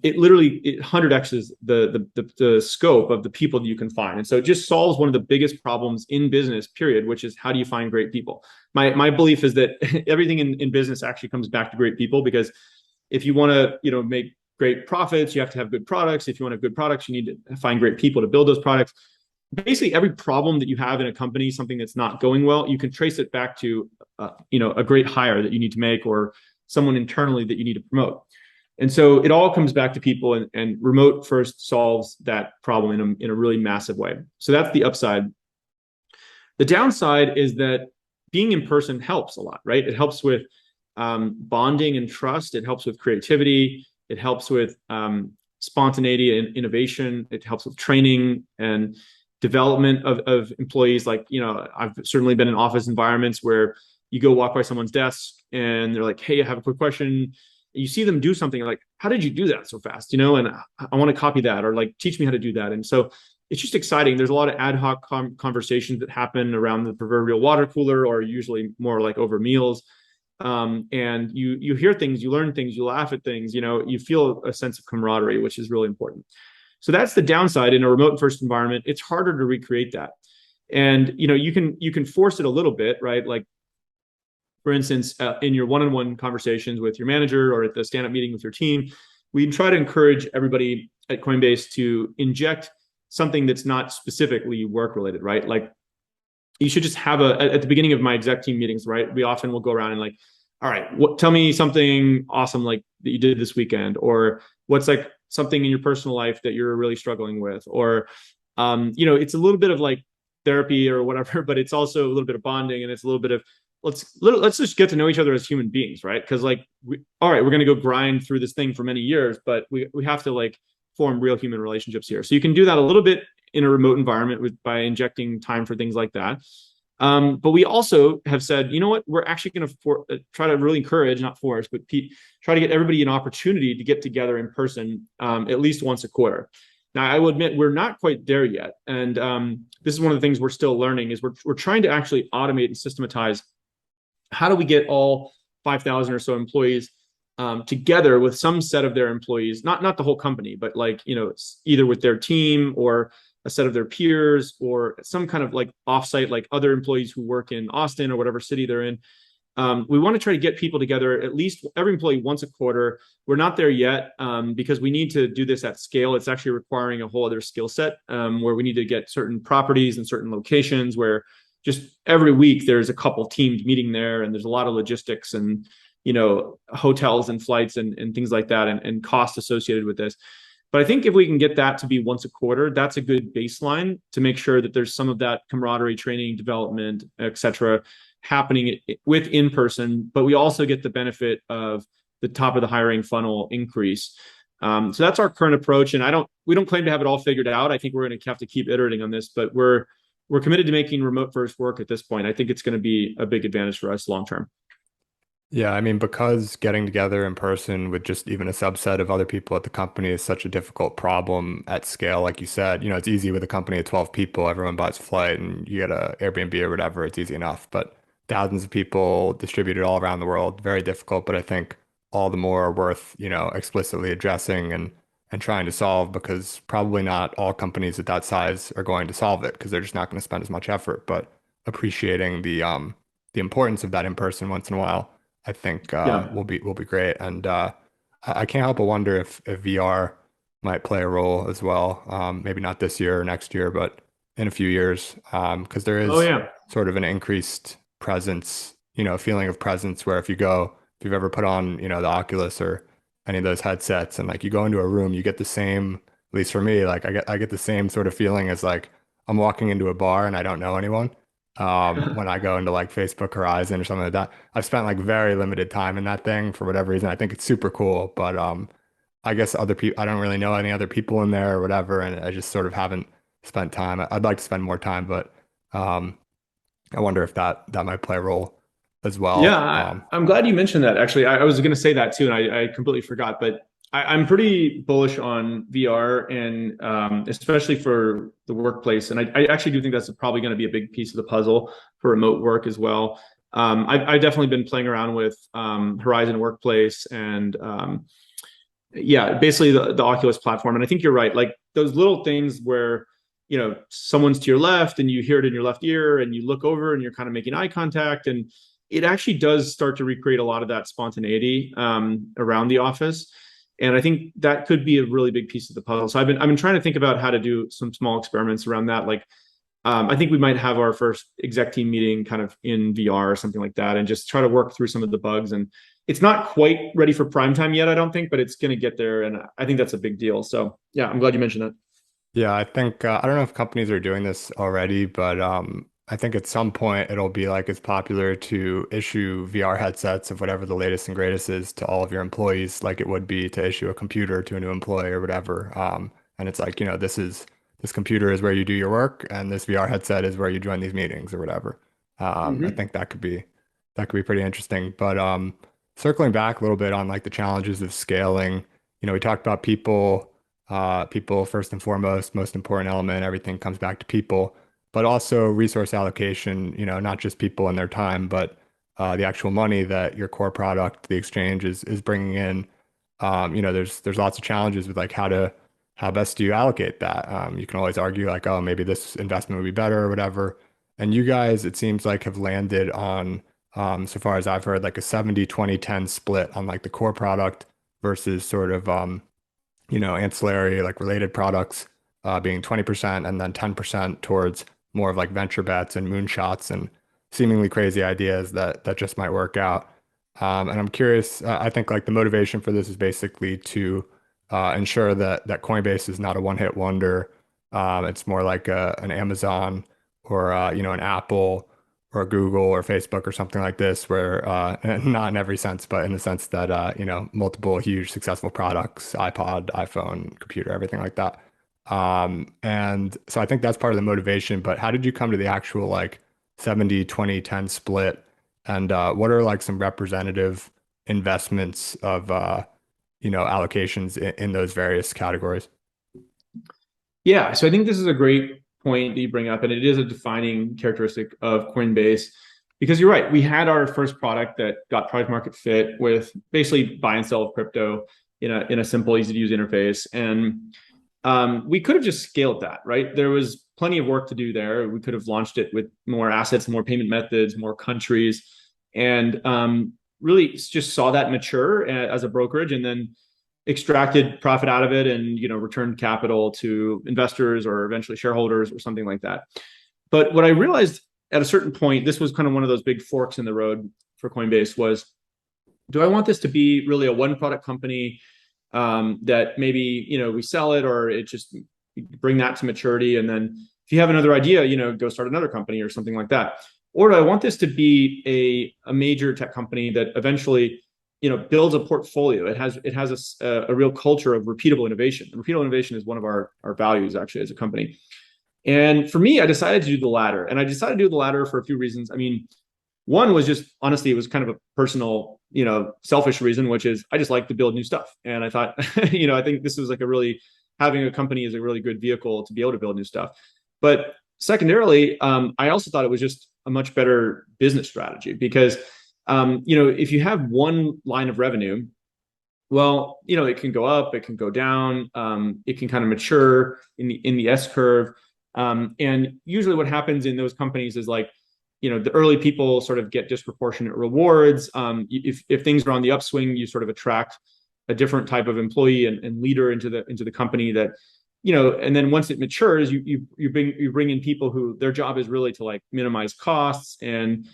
it literally 100x's the scope of the people that you can find. And so it just solves one of the biggest problems in business, period, which is how do you find great people? My belief is that everything in business actually comes back to great people, because if you want to make great profits, you have to have good products. If you want to have good products, you need to find great people to build those products. Basically, every problem that you have in a company, something that's not going well, you can trace it back to a great hire that you need to make or someone internally that you need to promote. And so it all comes back to people, and remote first solves that problem in a really massive way. So that's the upside. The downside is that being in person helps a lot, right? It helps with bonding and trust. It helps with creativity. It helps with spontaneity and innovation. It helps with training and development of employees. Like, I've certainly been in office environments where you go walk by someone's desk and they're like, hey, I have a quick question. You see them do something like, how did you do that so fast? And I want to copy that, or like, teach me how to do that. And so it's just exciting. There's a lot of ad hoc conversations that happen around the proverbial water cooler, or usually more like over meals. And you hear things, you learn things, you laugh at things, you feel a sense of camaraderie, which is really important. So that's the downside. In a remote first environment, it's harder to recreate that. And, you can force it a little bit, right? Like, for instance, in your one-on-one conversations with your manager or at the stand-up meeting with your team, we try to encourage everybody at Coinbase to inject something that's not specifically work-related, right? Like, you should just have at the beginning of my exec team meetings, right? We often will go around and like, all right, tell me something awesome like that you did this weekend, or what's like something in your personal life that you're really struggling with, or it's a little bit of like therapy or whatever, but it's also a little bit of bonding, and it's a little bit of let's just get to know each other as human beings, right? Because like, all right, we're going to go grind through this thing for many years, but we have to like form real human relationships here. So you can do that a little bit in a remote environment by injecting time for things like that. But we also have said, you know what, we're actually going to try to really encourage, not force, but try to get everybody an opportunity to get together in person at least once a quarter. Now, I will admit we're not quite there yet, and this is one of the things we're still learning. Is we're trying to actually automate and systematize how do we get all 5,000 or so employees together with some set of their employees, not the whole company, but like, either with their team or a set of their peers or some kind of like offsite, like other employees who work in Austin or whatever city they're in. We want to try to get people together, at least every employee once a quarter. We're not there yet because we need to do this at scale. It's actually requiring a whole other skill set where we need to get certain properties and certain locations where just every week there's a couple teams meeting there, and there's a lot of logistics and hotels and flights and things like that, and costs associated with this. But I think if we can get that to be once a quarter, that's a good baseline to make sure that there's some of that camaraderie, training, development, et cetera, happening with in person. But we also get the benefit of the top of the hiring funnel increase. So that's our current approach, and we don't claim to have it all figured out. I think we're going to have to keep iterating on this, but we're committed to making remote first work at this point. I think it's going to be a big advantage for us long term. Yeah, I mean, because getting together in person with just even a subset of other people at the company is such a difficult problem at scale, like you said, it's easy with a company of 12 people, everyone buys a flight and you get a Airbnb or whatever, it's easy enough. But thousands of people distributed all around the world, very difficult, but I think all the more worth, explicitly addressing and trying to solve, because probably not all companies at that size are going to solve it because they're just not going to spend as much effort, but appreciating the importance of that in person once in a while, I think Yeah. will be great. And I can't help but wonder if VR might play a role as well. Maybe not this year or next year, but in a few years, because there Oh is yeah. sort of an increased presence, feeling of presence where if you've ever put on, the Oculus or any of those headsets, and like you go into a room, you get the same, at least for me, like I get the same sort of feeling as like I'm walking into a bar and I don't know anyone. When I go into like Facebook Horizon or something like that. I've spent like very limited time in that thing for whatever reason. I think it's super cool, but I guess other people, I don't really know any other people in there or whatever, and I just sort of haven't spent time. I'd like to spend more time, but um, I wonder if that might play a role as Yeah, well. I'm glad you mentioned that. Actually, I was going to say that too, and I completely forgot. But I'm pretty bullish on VR, and especially for the workplace. And I actually do think that's probably going to be a big piece of the puzzle for remote work as well. I've definitely been playing around with Horizon Workplace and yeah, basically the Oculus platform. And I think you're right. Like those little things where someone's to your left and you hear it in your left ear, and you look over and you're kind of making eye contact, and it actually does start to recreate a lot of that spontaneity around the office. And I think that could be a really big piece of the puzzle. So I've been trying to think about how to do some small experiments around that. Like I think we might have our first exec team meeting kind of in VR or something like that, and just try to work through some of the bugs. And it's not quite ready for prime time yet, I don't think, but it's going to get there. And I think that's a big deal. So yeah, I'm glad you mentioned that. Yeah, I think I don't know if companies are doing this already, but I think at some point it'll be like it's popular to issue VR headsets of whatever the latest and greatest is to all of your employees, like it would be to issue a computer to a new employee or whatever. And it's like, this computer is where you do your work, and this VR headset is where you join these meetings or whatever. I Hmm. think that could be pretty interesting. But circling back a little bit on like the challenges of scaling, we talked about people first and foremost, most important element, everything comes back to people, but also resource allocation, not just people and their time, but the actual money that your core product, the exchange is bringing in. There's lots of challenges with like how best do you allocate that? You can always argue like, oh, maybe this investment would be better or whatever. And you guys, it seems like have landed on, so far as I've heard, like a 70-20-10 split on like the core product versus sort of ancillary, like related products being 20% and then 10% towards more of like venture bets and moonshots and seemingly crazy ideas that just might work out. And I'm curious, I think like the motivation for this is basically to ensure that Coinbase is not a one-hit wonder. It's more like an Amazon or an Apple or Google or Facebook or something like this, where not in every sense, but in the sense that multiple huge successful products, iPod, iPhone, computer, everything like that. And so I think that's part of the motivation. But how did you come to the actual like 70-20-10 split? And what are like some representative investments of allocations in those various categories? Yeah, so I think this is a great point that you bring up, and it is a defining characteristic of Coinbase because you're right. We had our first product that got product market fit with basically buy and sell of crypto in a simple, easy to use interface, and we could have just scaled that, right? There was plenty of work to do there. We could have launched it with more assets, more payment methods, more countries, and really just saw that mature as a brokerage, and then extracted profit out of it and returned capital to investors or eventually shareholders or something like that. But what I realized at a certain point, this was kind of one of those big forks in the road for Coinbase, was do I want this to be really a one product company that maybe we sell it, or it just bring that to maturity, and then if you have another idea, go start another company or something like that? Or do I want this to be a major tech company that eventually builds a portfolio? It has a real culture of repeatable innovation. And repeatable innovation is one of our values actually as a company. And for me, I decided to do the latter. And I decided to do the latter for a few reasons. I mean, one was just honestly, it was kind of a personal, selfish reason, which is I just like to build new stuff. And I thought, I think this was like having a company is a really good vehicle to be able to build new stuff. But secondarily, I also thought it was just a much better business strategy because if you have one line of revenue, well, it can go up, it can go down, it can kind of mature in the S curve. And usually what happens in those companies is like, the early people sort of get disproportionate rewards. If things are on the upswing, you sort of attract a different type of employee and leader into the company that, and then once it matures, you bring in people who their job is really to like minimize costs and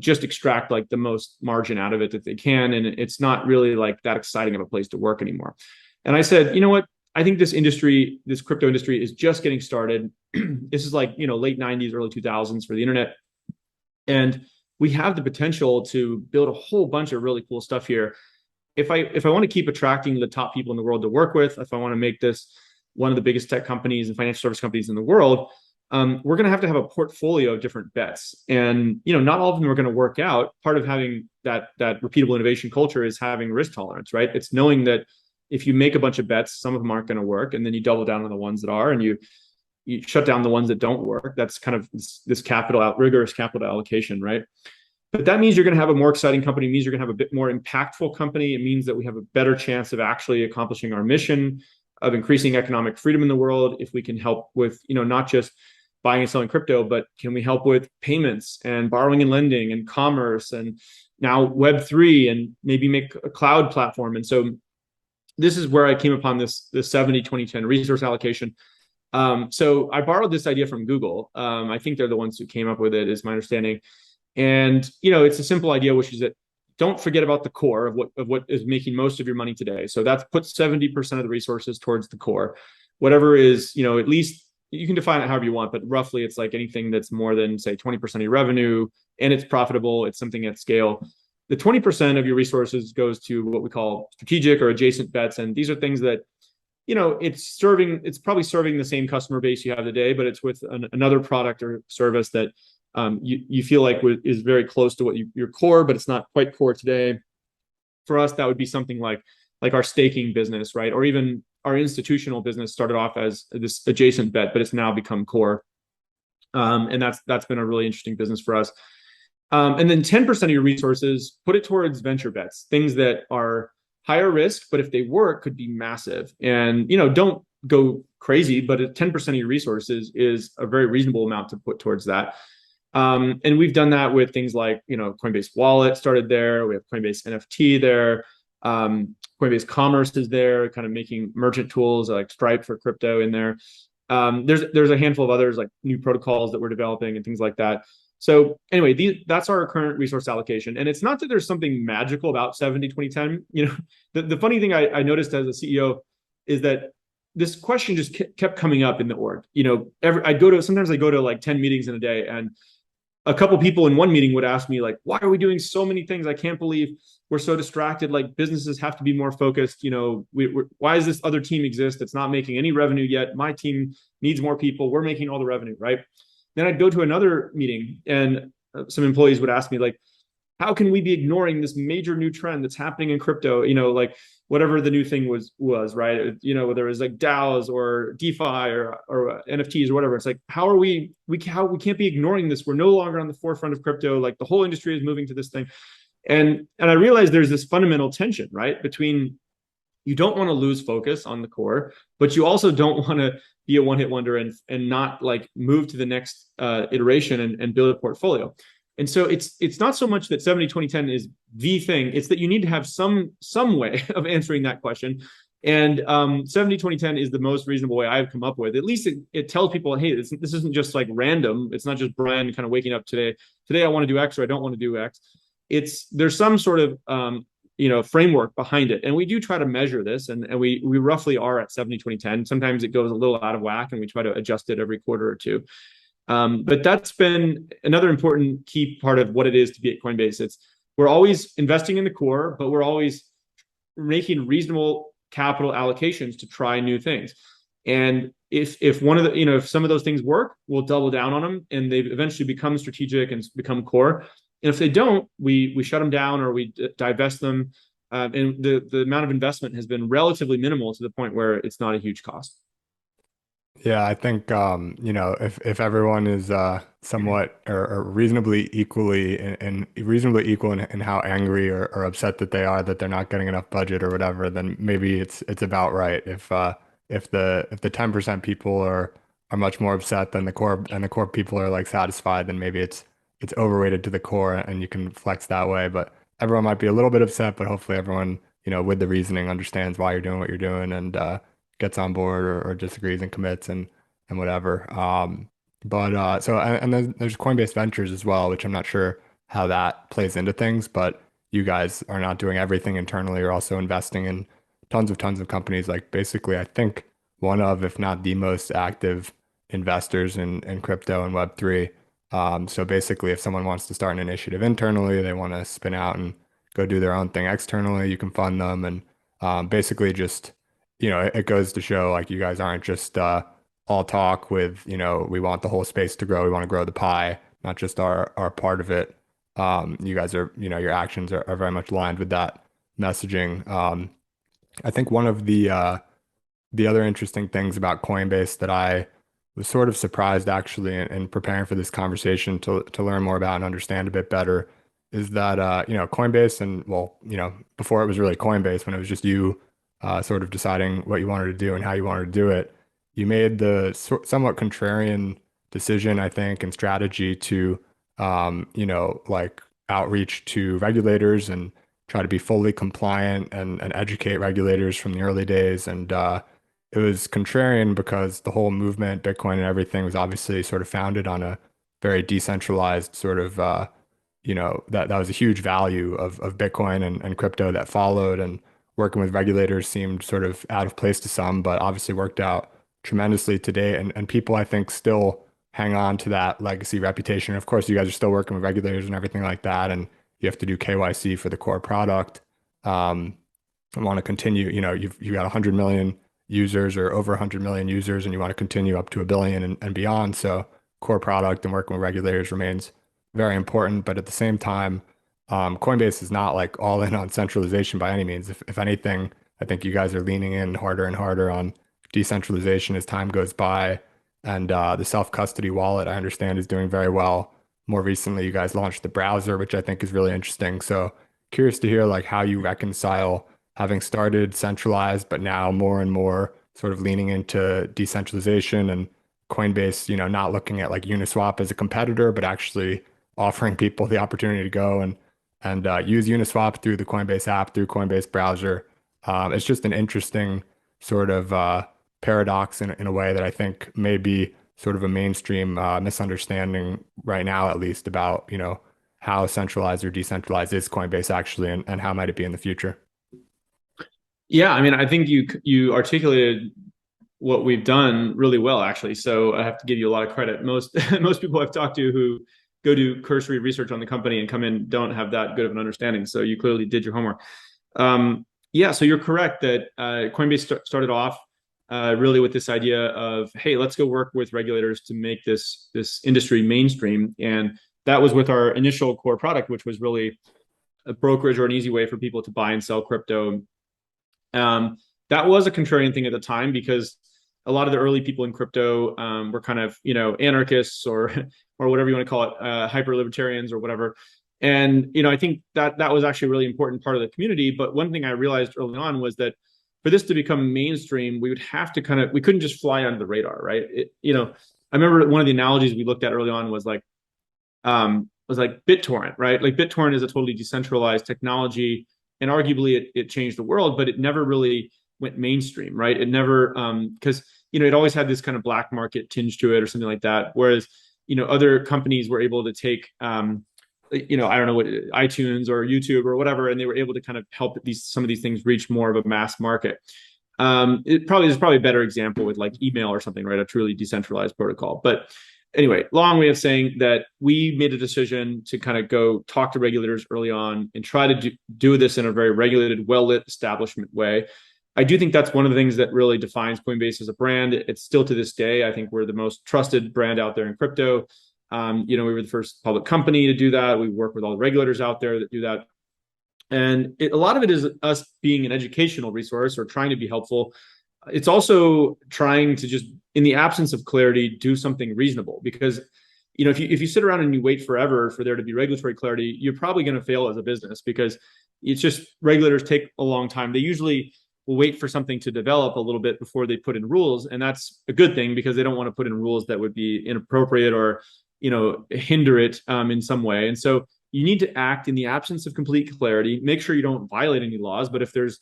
just extract like the most margin out of it that they can. And it's not really like that exciting of a place to work anymore. And I said, you know what? I think this crypto industry is just getting started. This is like, late 90s, early 2000s for the internet. And we have the potential to build a whole bunch of really cool stuff here. If I want to keep attracting the top people in the world to work with, if I want to make this one of the biggest tech companies and financial service companies in the world, we're going to have a portfolio of different bets. And, not all of them are going to work out. Part of having that repeatable innovation culture is having risk tolerance, right? It's knowing that if you make a bunch of bets, some of them aren't going to work. And then you double down on the ones that are, and you shut down the ones that don't work. That's kind of this rigorous capital allocation, right? But that means you're going to have a more exciting company. It means you're going to have a bit more impactful company. It means that we have a better chance of actually accomplishing our mission of increasing economic freedom in the world. If we can help with, not just buying and selling crypto, but can we help with payments and borrowing and lending and commerce and now Web3 and maybe make a cloud platform? And so this is where I came upon this 70-20-10 resource allocation. So I borrowed this idea from Google. I think they're the ones who came up with it, is my understanding. And, it's a simple idea, which is that don't forget about the core of what is making most of your money today. So that's put 70% of the resources towards the core, whatever is, at least you can define it however you want, but roughly it's like anything that's more than say 20% of your revenue and it's profitable, it's something at scale. The 20% of your resources goes to what we call strategic or adjacent bets. And these are things that, it's probably serving the same customer base you have today, but it's with another product or service that you feel like is very close to your core, but it's not quite core today. For us, that would be something like our staking business, right? Or even our institutional business started off as this adjacent bet, but it's now become core. And that's been a really interesting business for us. And then 10% of your resources, put it towards venture bets, things that are higher risk, but if they work, could be massive. And, don't go crazy, but 10% of your resources is a very reasonable amount to put towards that. And we've done that with things like, Coinbase Wallet started there. We have Coinbase NFT there. Coinbase Commerce is there, kind of making merchant tools like Stripe for crypto in there. There's a handful of others like new protocols that we're developing and things like that. So anyway, that's our current resource allocation. And it's not that there's something magical about 70-20-10. The funny thing I noticed as a CEO is that this question just kept coming up in the org. Sometimes I go to like 10 meetings in a day, and a couple people in one meeting would ask me like, why are we doing so many things? I can't believe we're so distracted. Like businesses have to be more focused. Why does this other team exist that's not making any revenue yet? My team needs more people. We're making all the revenue, right? Then I'd go to another meeting, and some employees would ask me like, how can we be ignoring this major new trend that's happening in crypto? Like whatever the new thing was, right? Whether it was like DAOs or DeFi or NFTs or whatever. It's like, how are we can't be ignoring this. We're no longer on the forefront of crypto. Like the whole industry is moving to this thing. And I realized there's this fundamental tension, right? Between, you don't want to lose focus on the core, but you also don't want to be a one-hit wonder and not like move to the next iteration and build a portfolio. And so it's not so much that 70-20-10 is the thing, it's that you need to have some way of answering that question. And 70-20-10 is the most reasonable way I've come up with. At least it tells people, hey, this isn't just like random. It's not just Brian kind of waking up today I want to do X or I don't want to do X. There's some sort of framework behind it. And we do try to measure this, and we roughly are at 70-20-10. Sometimes it goes a little out of whack, and we try to adjust it every quarter or two. But that's been another important key part of what it is to be at Coinbase. We're always investing in the core, but we're always making reasonable capital allocations to try new things. And if one of the, if some of those things work, we'll double down on them, and they eventually become strategic and become core. And if they don't, we shut them down or we divest them. And the amount of investment has been relatively minimal to the point where it's not a huge cost. Yeah, I think if everyone is somewhat or reasonably equally and reasonably equal in how angry or upset that they are that they're not getting enough budget or whatever, then maybe it's about right. If the 10% people are much more upset than the core, and the core people are like satisfied, then maybe it's overrated to the core and you can flex that way. But everyone might be a little bit upset, but hopefully everyone, with the reasoning understands why you're doing what you're doing and gets on board or disagrees and commits and whatever. And then there's Coinbase Ventures as well, which I'm not sure how that plays into things, but you guys are not doing everything internally. You're also investing in tons of companies. Like basically, I think one of, if not the most active investors in crypto and Web3. So basically, if someone wants to start an initiative internally, they want to spin out and go do their own thing externally, you can fund them. And basically just it goes to show like you guys aren't just all talk with, we want the whole space to grow. We want to grow the pie, not just our part of it. You guys are, your actions are very much aligned with that messaging. I think one of the other interesting things about Coinbase that I was sort of surprised actually in preparing for this conversation to learn more about and understand a bit better is that Coinbase and well, before it was really Coinbase, when it was just you sort of deciding what you wanted to do and how you wanted to do it, you made the somewhat contrarian decision, I think, and strategy to like outreach to regulators and try to be fully compliant and educate regulators from the early days. And it was contrarian because the whole movement, Bitcoin and everything was obviously sort of founded on a very decentralized sort of that was a huge value of Bitcoin and crypto that followed, and working with regulators seemed sort of out of place to some, but obviously worked out tremendously today. And people, I think, still hang on to that legacy reputation. Of course, you guys are still working with regulators and everything like that, and you have to do KYC for the core product. I want to continue, you got 100 million users or over 100 million users, and you want to continue up to a billion and beyond. So core product and working with regulators remains very important. But at the same time, Coinbase is not like all in on centralization by any means. If anything, I think you guys are leaning in harder and harder on decentralization as time goes by. And the self-custody wallet, I understand, is doing very well. More recently, you guys launched the browser, which I think is really interesting. So curious to hear like how you reconcile having started centralized, but now more and more sort of leaning into decentralization, and Coinbase, not looking at like Uniswap as a competitor, but actually offering people the opportunity to go and use Uniswap through the Coinbase app, through Coinbase browser. It's just an interesting sort of paradox in a way that I think may be sort of a mainstream misunderstanding right now, at least, about, how centralized or decentralized is Coinbase actually, and how might it be in the future? Yeah, I mean, I think you articulated what we've done really well, actually. So I have to give you a lot of credit. Most most people I've talked to who go do cursory research on the company and come in don't have that good of an understanding. So you clearly did your homework. Yeah, so you're correct that Coinbase started off really with this idea of, hey, let's go work with regulators to make this industry mainstream. And that was with our initial core product, which was really a brokerage or an easy way for people to buy and sell crypto. That was a contrarian thing at the time because a lot of the early people in crypto were kind of, anarchists or or whatever you want to call it, hyper libertarians or whatever. And I think that was actually a really important part of the community. But one thing I realized early on was that for this to become mainstream, we would have to we couldn't just fly under the radar, right? I remember one of the analogies we looked at early on was like BitTorrent, right? Like BitTorrent is a totally decentralized technology, and arguably it changed the world, but it never really went mainstream, right? It never, because it always had this kind of black market tinge to it or something like that. Whereas other companies were able to take I don't know what, iTunes or YouTube or whatever, and they were able to kind of help some of these things reach more of a mass market. There's probably a better example with like email or something, right? A truly decentralized protocol. But anyway, long way of saying that we made a decision to kind of go talk to regulators early on and try to do this in a very regulated, well-lit establishment way. I do think that's one of the things that really defines Coinbase as a brand. It's still to this day, I think we're the most trusted brand out there in crypto. We were the first public company to do that. We work with all the regulators out there that do that. And a lot of it is us being an educational resource or trying to be helpful. It's also trying to just, in the absence of clarity, do something reasonable. Because if you sit around and you wait forever for there to be regulatory clarity, you're probably going to fail as a business because it's just regulators take a long time. They usually will wait for something to develop a little bit before they put in rules. And that's a good thing because they don't want to put in rules that would be inappropriate or hinder it in some way. And so you need to act in the absence of complete clarity, make sure you don't violate any laws. But if there's,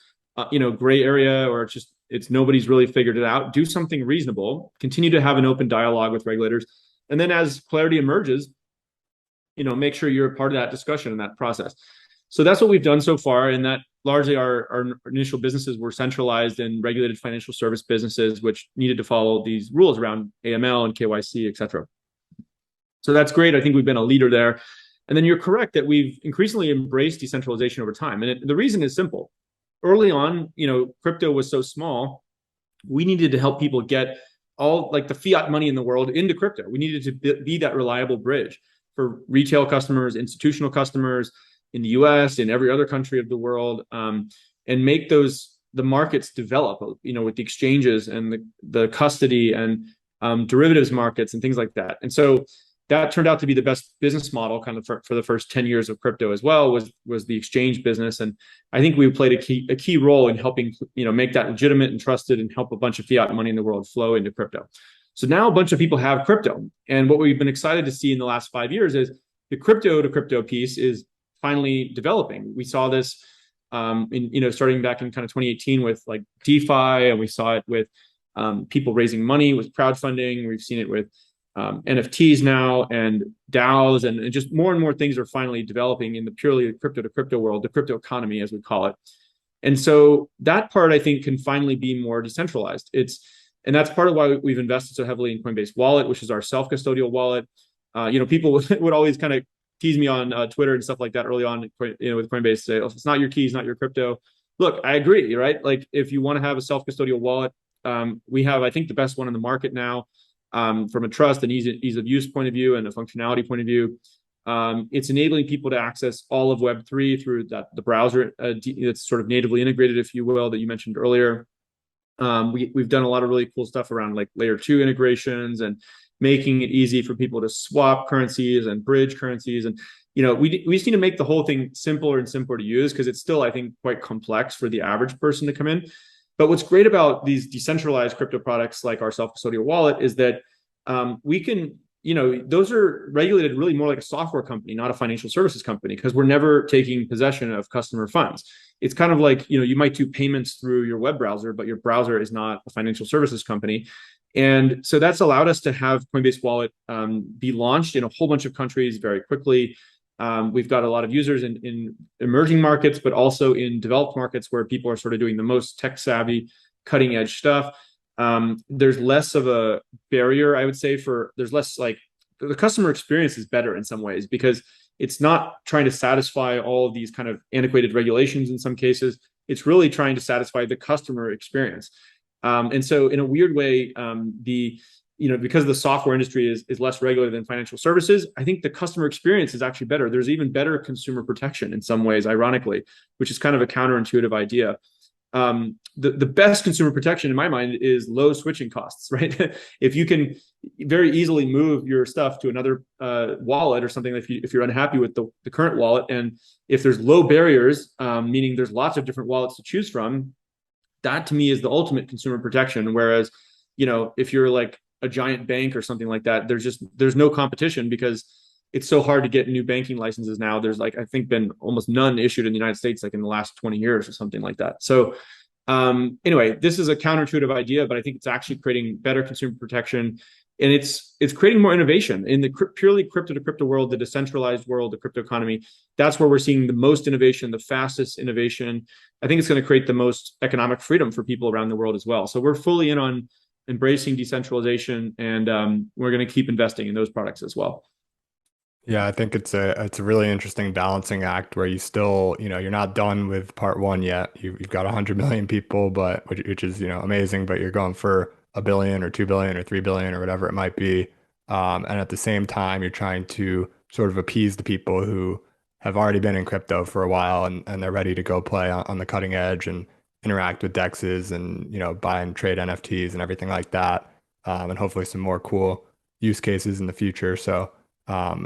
gray area or it's nobody's really figured it out, do something reasonable, continue to have an open dialogue with regulators. And then as clarity emerges, make sure you're a part of that discussion and that process. So that's what we've done so far. And that largely our initial businesses were centralized and regulated financial service businesses, which needed to follow these rules around AML and KYC, et cetera. So that's great. I think we've been a leader there. And then you're correct that we've increasingly embraced decentralization over time. And the reason is simple. Early on, crypto was so small, we needed to help people get all like the fiat money in the world into crypto. We needed to be that reliable bridge for retail customers, institutional customers in the US, in every other country of the world, and make the markets develop, with the exchanges and the custody and derivatives markets and things like that. And so that turned out to be the best business model kind of for the first 10 years of crypto as well, was the exchange business. And I think we played a key role in helping, make that legitimate and trusted and help a bunch of fiat money in the world flow into crypto. So now a bunch of people have crypto. And what we've been excited to see in the last 5 years is the crypto to crypto piece is finally developing. We saw this starting back in kind of 2018 with like DeFi, and we saw it with people raising money with crowdfunding. We've seen it with NFTs now and DAOs, and just more and more things are finally developing in the purely crypto to crypto world, the crypto economy, as we call it. And so that part, I think, can finally be more decentralized. And that's part of why we've invested so heavily in Coinbase Wallet, which is our self-custodial wallet. People would always kind of tease me on Twitter and stuff like that early on, with Coinbase, say, oh, if it's not your keys, not your crypto. Look, I agree, right? Like if you want to have a self-custodial wallet, we have, I think, the best one in the market now. From a trust and ease of use point of view and a functionality point of view. It's enabling people to access all of Web3 through the browser that's sort of natively integrated, if you will, that you mentioned earlier. We've done a lot of really cool stuff around like layer 2 integrations and making it easy for people to swap currencies and bridge currencies. And, we just need to make the whole thing simpler and simpler to use because it's still, I think, quite complex for the average person to come in. But what's great about these decentralized crypto products like our self-custodial wallet is that we can, those are regulated really more like a software company, not a financial services company, because we're never taking possession of customer funds. It's kind of like, you might do payments through your web browser, but your browser is not a financial services company. And so that's allowed us to have Coinbase Wallet be launched in a whole bunch of countries very quickly. We've got a lot of users in emerging markets, but also in developed markets where people are sort of doing the most tech savvy, cutting edge stuff. There's less of a barrier, I would say, there's less like the customer experience is better in some ways because it's not trying to satisfy all of these kind of antiquated regulations in some cases. It's really trying to satisfy the customer experience. And so in a weird way, because the software industry is less regulated than financial services, I think the customer experience is actually better. There's even better consumer protection in some ways, ironically, which is kind of a counterintuitive idea. The best consumer protection in my mind is low switching costs, right? If you can very easily move your stuff to another wallet or something, if you're unhappy with the current wallet, and if there's low barriers, meaning there's lots of different wallets to choose from, that to me is the ultimate consumer protection. Whereas, if you're like a giant bank or something like that, there's no competition because it's so hard to get new banking licenses now. There's I think been almost none issued in the United States in the last 20 years or something like that. So anyway, this is a counterintuitive idea, but I think it's actually creating better consumer protection, and it's creating more innovation in the purely crypto to crypto world, the decentralized world, the crypto economy. That's where we're seeing the most innovation, the fastest innovation. I think it's going to create the most economic freedom for people around the world as well. So we're fully in on embracing decentralization, and we're going to keep investing in those products as well. Yeah, I think it's a really interesting balancing act where you still, you're not done with part one yet. You've got 100 million people, but which is, amazing, but you're going for a billion or 2 billion or 3 billion or whatever it might be. And at the same time, you're trying to sort of appease the people who have already been in crypto for a while and they're ready to go play on the cutting edge and interact with DEXs and, buy and trade NFTs and everything like that. And hopefully some more cool use cases in the future. So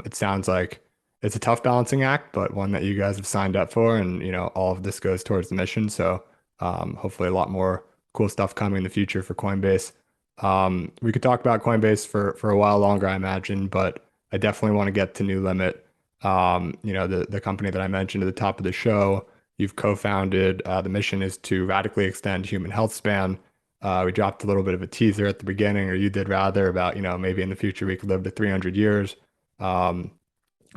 it sounds like it's a tough balancing act, but one that you guys have signed up for, and all of this goes towards the mission. So hopefully a lot more cool stuff coming in the future for Coinbase. We could talk about Coinbase for a while longer, I imagine, but I definitely want to get to NewLimit. The company that I mentioned at the top of the show, you've co-founded. The mission is to radically extend human health span. We dropped a little bit of a teaser at the beginning, or you did rather, about maybe in the future we could live to 300 years. Um,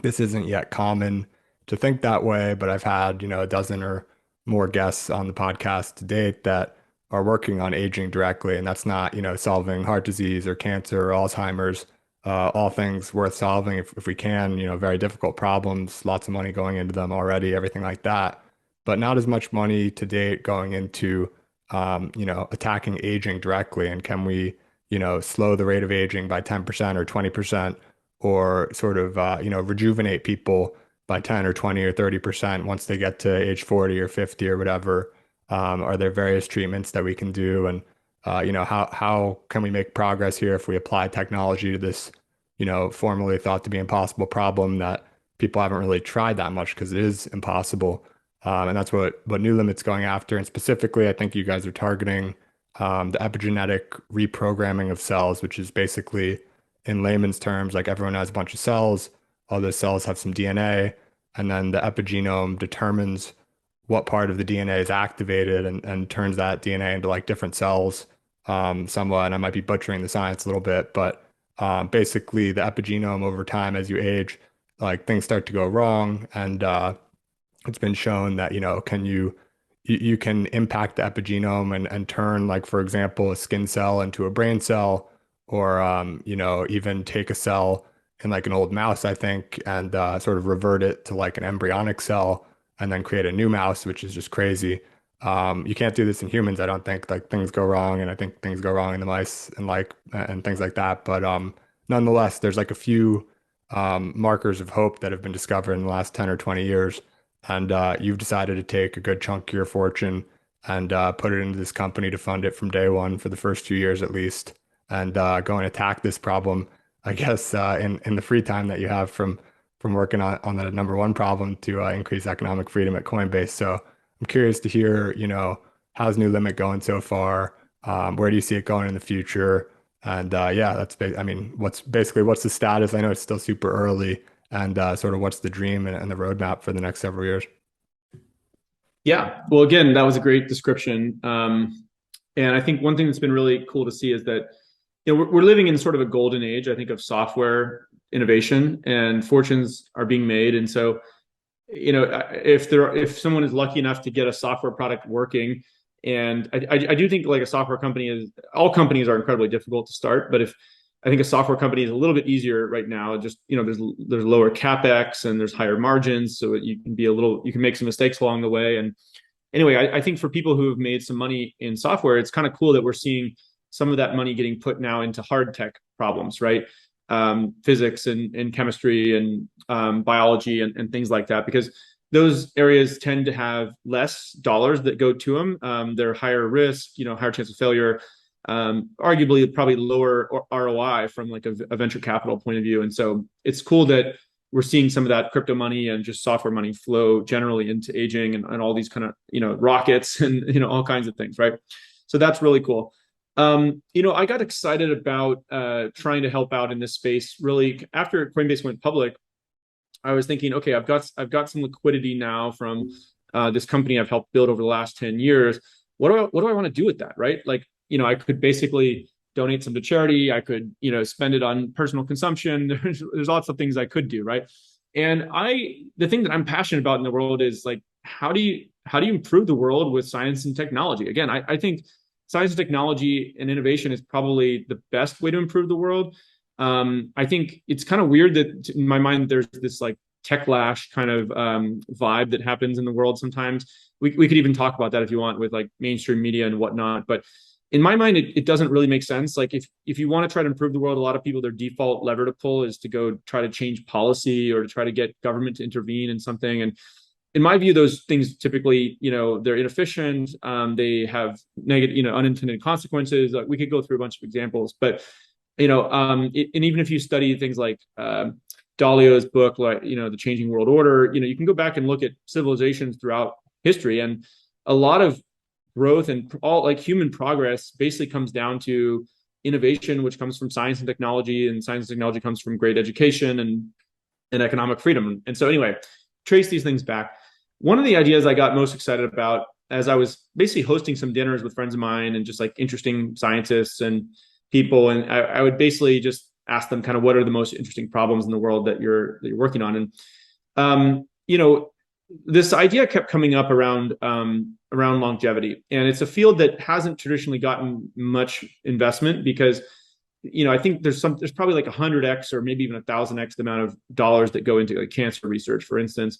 this isn't yet common to think that way, but I've had, a dozen or more guests on the podcast to date that are working on aging directly. And that's not, solving heart disease or cancer or Alzheimer's, all things worth solving if we can, very difficult problems, lots of money going into them already, everything like that. But not as much money to date going into, attacking aging directly. And can we, slow the rate of aging by 10% or 20%? Or sort of rejuvenate people by 10 or 20 or 30% once they get to age 40 or 50 or whatever. Are there various treatments that we can do? And how can we make progress here if we apply technology to this formerly thought to be impossible problem that people haven't really tried that much because it is impossible. And that's what NewLimit's going after. And specifically, I think you guys are targeting the epigenetic reprogramming of cells, which is basically, in layman's terms, like everyone has a bunch of cells, all those cells have some DNA, and then the epigenome determines what part of the DNA is activated and turns that DNA into like different cells, somewhat. And I might be butchering the science a little bit, but basically the epigenome over time as you age, like things start to go wrong. And it's been shown that, you can impact the epigenome and turn, like, for example, a skin cell into a brain cell, or even take a cell in like an old mouse, I think, and sort of revert it to like an embryonic cell and then create a new mouse, which is just crazy. You can't do this in humans, I don't think. Like things go wrong, and I think things go wrong in the mice and things like that. But nonetheless, there's like a few markers of hope that have been discovered in the last 10 or 20 years. And you've decided to take a good chunk of your fortune and put it into this company to fund it from day one for the first 2 years at least, and go and attack this problem, I guess, in the free time that you have from working on the number one problem to increase economic freedom at Coinbase. So I'm curious to hear, how's NewLimit going so far? Where do you see it going in the future? And yeah, I mean, what's the status? I know it's still super early, and sort of what's the dream and the roadmap for the next several years? Yeah, well, again, that was a great description. And I think one thing that's been really cool to see is that we're living in sort of a golden age, I think, of software innovation, and fortunes are being made. And so, if someone is lucky enough to get a software product working, and I do think like a software company all companies are incredibly difficult to start, but if I think a software company is a little bit easier right now, just there's lower capex and there's higher margins, so you can make some mistakes along the way, anyway, I think for people who have made some money in software, it's kind of cool that we're seeing some of that money getting put now into hard tech problems, right? Physics and chemistry and biology and things like that, because those areas tend to have less dollars that go to them. They're higher risk, higher chance of failure, arguably probably lower ROI from like a venture capital point of view. And so it's cool that we're seeing some of that crypto money and just software money flow generally into aging and all these kind of, rockets and, all kinds of things, right? So that's really cool. I got excited about trying to help out in this space. Really, after Coinbase went public, I was thinking, okay, I've got some liquidity now from this company I've helped build over the last 10 years. What do I want to do with that, right? Like, I could basically donate some to charity. I could, spend it on personal consumption. There's lots of things I could do, right? And the thing that I'm passionate about in the world is like, how do you improve the world with science and technology? Again, I think science and technology and innovation is probably the best way to improve the world. I think it's kind of weird that in my mind, there's this like techlash kind of vibe that happens in the world sometimes. We could even talk about that if you want with like mainstream media and whatnot. But in my mind, it doesn't really make sense. Like if you want to try to improve the world, a lot of people, their default lever to pull is to go try to change policy or to try to get government to intervene in something. And in my view, those things typically, they're inefficient. They have negative, unintended consequences. We could go through a bunch of examples, but and even if you study things like Dalio's book, like The Changing World Order, you can go back and look at civilizations throughout history, and a lot of growth and all like human progress basically comes down to innovation, which comes from science and technology, and science and technology comes from great education and economic freedom. And so anyway, trace these things back. One of the ideas I got most excited about as I was basically hosting some dinners with friends of mine and just like interesting scientists and people, and I would basically just ask them kind of what are the most interesting problems in the world that you're working on. And this idea kept coming up around longevity, and it's a field that hasn't traditionally gotten much investment because I think there's probably like 100x or maybe even 1,000x the amount of dollars that go into like cancer research, for instance,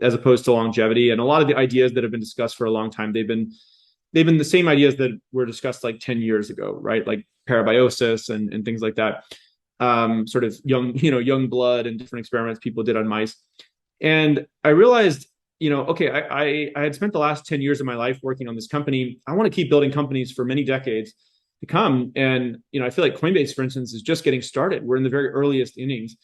as opposed to longevity. And a lot of the ideas that have been discussed for a long time, they've been the same ideas that were discussed like 10 years ago, right? Like parabiosis and things like that. Sort of young blood and different experiments people did on mice. And I realized, okay, I had spent the last 10 years of my life working on this company. I want to keep building companies for many decades to come. And, I feel like Coinbase, for instance, is just getting started. We're in the very earliest innings.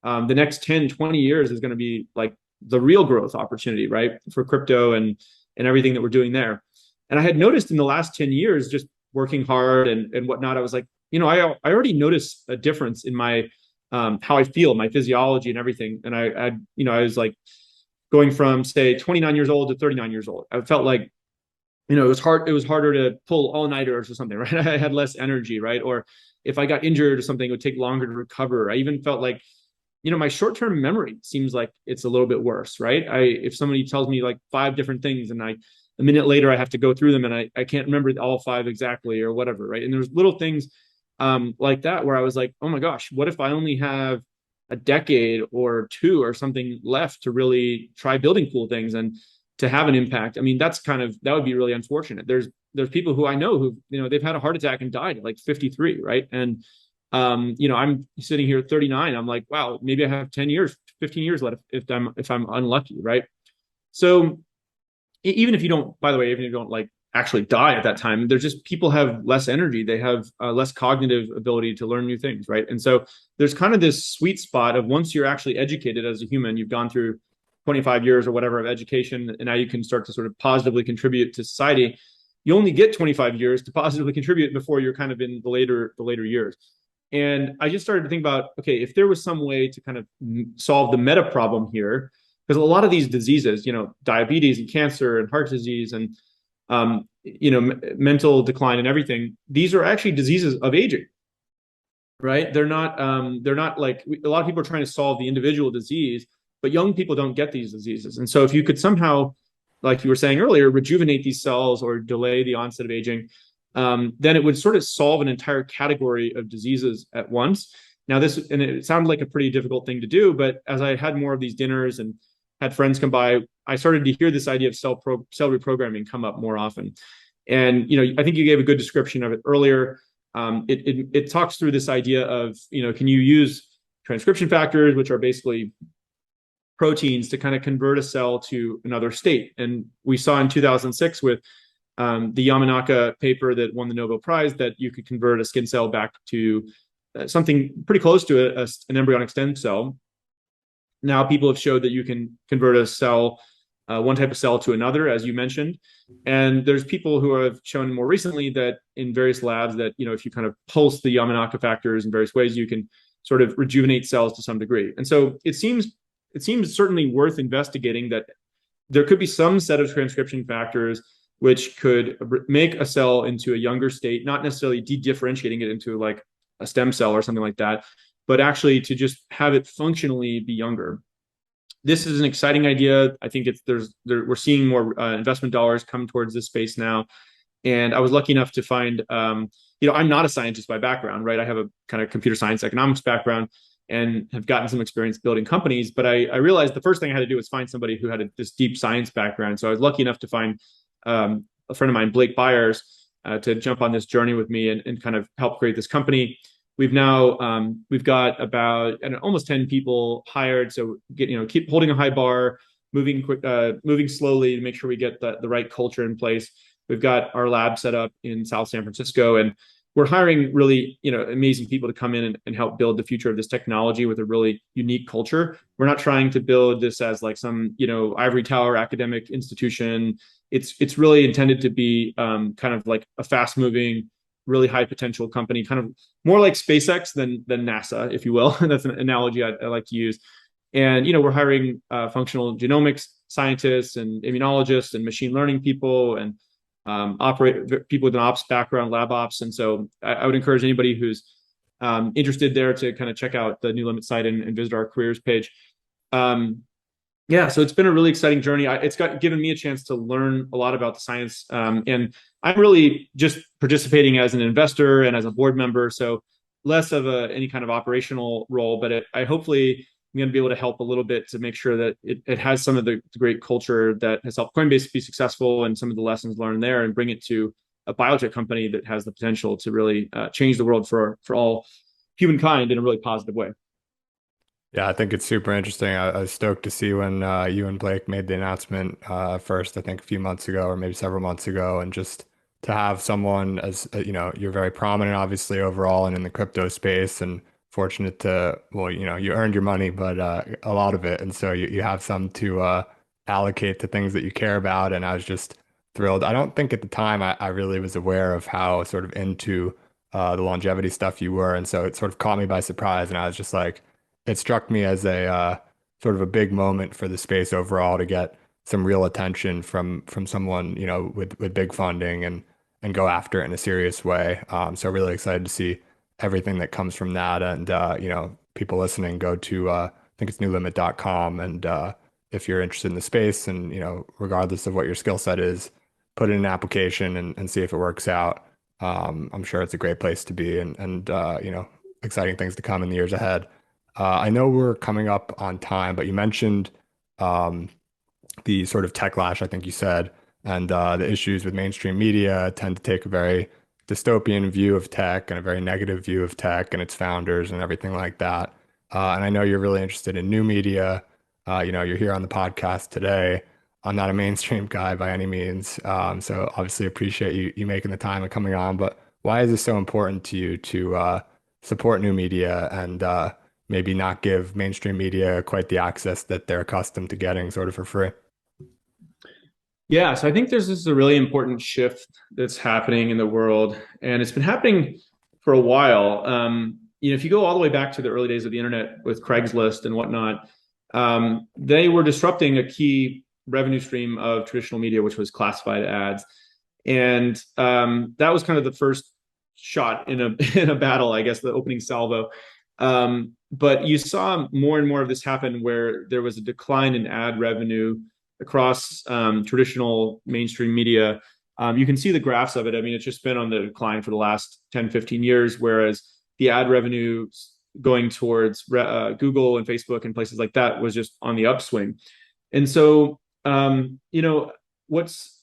The next 10, 20 years is going to be like the real growth opportunity, right? For crypto and everything that we're doing there. And I had noticed in the last 10 years, just working hard and whatnot, I was like, I already noticed a difference in my how I feel, my physiology and everything. And I was like going from say 29 years old to 39 years old. I felt like, it was harder to pull all-nighters or something, right? I had less energy, right? Or if I got injured or something, it would take longer to recover. I even felt like, my short-term memory seems like it's a little bit worse, right? If somebody tells me like 5 different things and a minute later I have to go through them and I can't remember all 5 exactly or whatever, right? And there's little things like that where I was like, oh my gosh, what if I only have a decade or 2 or something left to really try building cool things and to have an impact? I mean, that would be really unfortunate. There's people who I know who, they've had a heart attack and died at like 53, right? And I'm sitting here at 39. I'm like, wow, maybe I have 10 years, 15 years left if I'm unlucky, right? So even if you don't, by the way, even if you don't like actually die at that time, they're just people have less energy. They have less cognitive ability to learn new things, right? And so there's kind of this sweet spot of once you're actually educated as a human, you've gone through 25 years or whatever of education, and now you can start to sort of positively contribute to society. You only get 25 years to positively contribute before you're kind of in the later years. And I just started to think about, okay, if there was some way to kind of solve the meta problem here, because a lot of these diseases, diabetes and cancer and heart disease and mental decline and everything, these are actually diseases of aging, right? They're not like a lot of people are trying to solve the individual disease, but young people don't get these diseases. And so if you could somehow, like you were saying earlier, rejuvenate these cells or delay the onset of aging, then it would sort of solve an entire category of diseases at once. Now it sounded like a pretty difficult thing to do, but as I had more of these dinners and had friends come by, I started to hear this idea of cell reprogramming come up more often. And I think you gave a good description of it earlier. It talks through this idea of can you use transcription factors, which are basically proteins, to kind of convert a cell to another state. And we saw in 2006 with the Yamanaka paper that won the Nobel Prize that you could convert a skin cell back to something pretty close to an embryonic stem cell. Now people have showed that you can convert a cell, one type of cell to another, as you mentioned. And there's people who have shown more recently that in various labs that, if you kind of pulse the Yamanaka factors in various ways, you can sort of rejuvenate cells to some degree. And so it seems certainly worth investigating that there could be some set of transcription factors which could make a cell into a younger state, not necessarily de-differentiating it into like a stem cell or something like that, but actually to just have it functionally be younger. This is an exciting idea. I think we're seeing more investment dollars come towards this space now. And I was lucky enough to find, I'm not a scientist by background, right? I have a kind of computer science economics background and have gotten some experience building companies. But I realized the first thing I had to do was find somebody who had this deep science background. So I was lucky enough to find a friend of mine, Blake Byers, to jump on this journey with me and kind of help create this company. We've got about almost 10 people hired. So keep holding a high bar, moving slowly to make sure we get the right culture in place. We've got our lab set up in South San Francisco, and we're hiring really amazing people to come in and help build the future of this technology with a really unique culture. We're not trying to build this as like some ivory tower academic institution. It's really intended to be kind of like a fast moving, really high potential company, kind of more like SpaceX than NASA, if you will. That's an analogy I like to use. And we're hiring functional genomics scientists and immunologists and machine learning people and people with an ops background, lab ops. And so I would encourage anybody who's interested there to kind of check out the NewLimit site and visit our careers page. So it's been a really exciting journey. It's given me a chance to learn a lot about the science. And I'm really just participating as an investor and as a board member. So less of any kind of operational role, but I hopefully I'm going to be able to help a little bit to make sure that it has some of the great culture that has helped Coinbase be successful and some of the lessons learned there, and bring it to a biotech company that has the potential to really change the world for all humankind in a really positive way. Yeah, I think it's super interesting. I was stoked to see when you and Blake made the announcement first, I think a few months ago or maybe several months ago, and just to have someone as you're very prominent obviously overall and in the crypto space, and fortunate to, well, you earned your money, but a lot of it, and so you have some to allocate to things that you care about, and I was just thrilled. I don't think at the time I really was aware of how sort of into the longevity stuff you were, and so it sort of caught me by surprise, and I was just like, it struck me as a sort of a big moment for the space overall to get some real attention from someone with big funding and go after it in a serious way. So really excited to see everything that comes from that. And people listening, go to I think it's newlimit.com, and if you're interested in the space and regardless of what your skill set is, put in an application and see if it works out. I'm sure it's a great place to be, and exciting things to come in the years ahead. I know we're coming up on time, but you mentioned the sort of techlash, I think you said, and the issues with mainstream media tend to take a very dystopian view of tech and a very negative view of tech and its founders and everything like that. And I know you're really interested in new media. You're here on the podcast today. I'm not a mainstream guy by any means, so obviously appreciate you making the time and coming on. But why is it so important to you to support new media and maybe not give mainstream media quite the access that they're accustomed to getting sort of for free? Yeah, so I think this is a really important shift that's happening in the world, and it's been happening for a while. If you go all the way back to the early days of the internet with Craigslist and whatnot, they were disrupting a key revenue stream of traditional media, which was classified ads, and that was kind of the first shot in a battle, I guess, the opening salvo. But you saw more and more of this happen where there was a decline in ad revenue across traditional mainstream media. You can see the graphs of it. I mean, it's just been on the decline for the last 10, 15 years, whereas the ad revenue going towards Google and Facebook and places like that was just on the upswing. And so, what's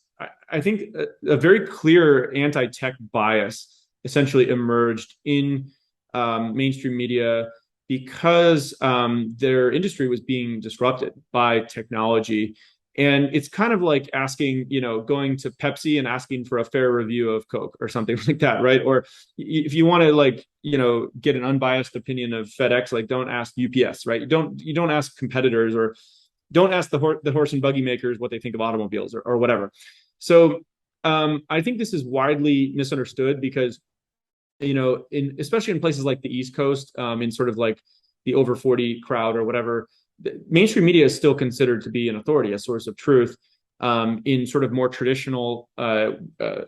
I think a very clear anti-tech bias essentially emerged in mainstream media because their industry was being disrupted by technology. And it's kind of like asking, going to Pepsi and asking for a fair review of Coke or something like that, right? Or if you want to like, get an unbiased opinion of FedEx, like don't ask UPS, right? You don't ask competitors, or don't ask the horse and buggy makers what they think of automobiles, or whatever. So I think this is widely misunderstood because, in especially in places like the East Coast, in sort of like the over 40 crowd or whatever, mainstream media is still considered to be an authority, a source of truth, in sort of more traditional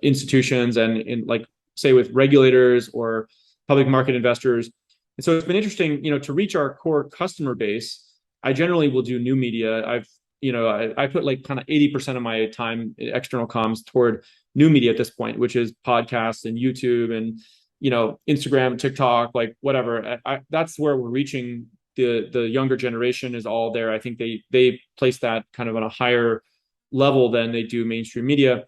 institutions, and in like, say, with regulators or public market investors. And so it's been interesting, to reach our core customer base. I generally will do new media. I put like kind of 80% of my time, external comms, toward new media at this point, which is podcasts and YouTube and, Instagram, TikTok, like whatever. That's where we're reaching the younger generation is all there. I think they place that kind of on a higher level than they do mainstream media.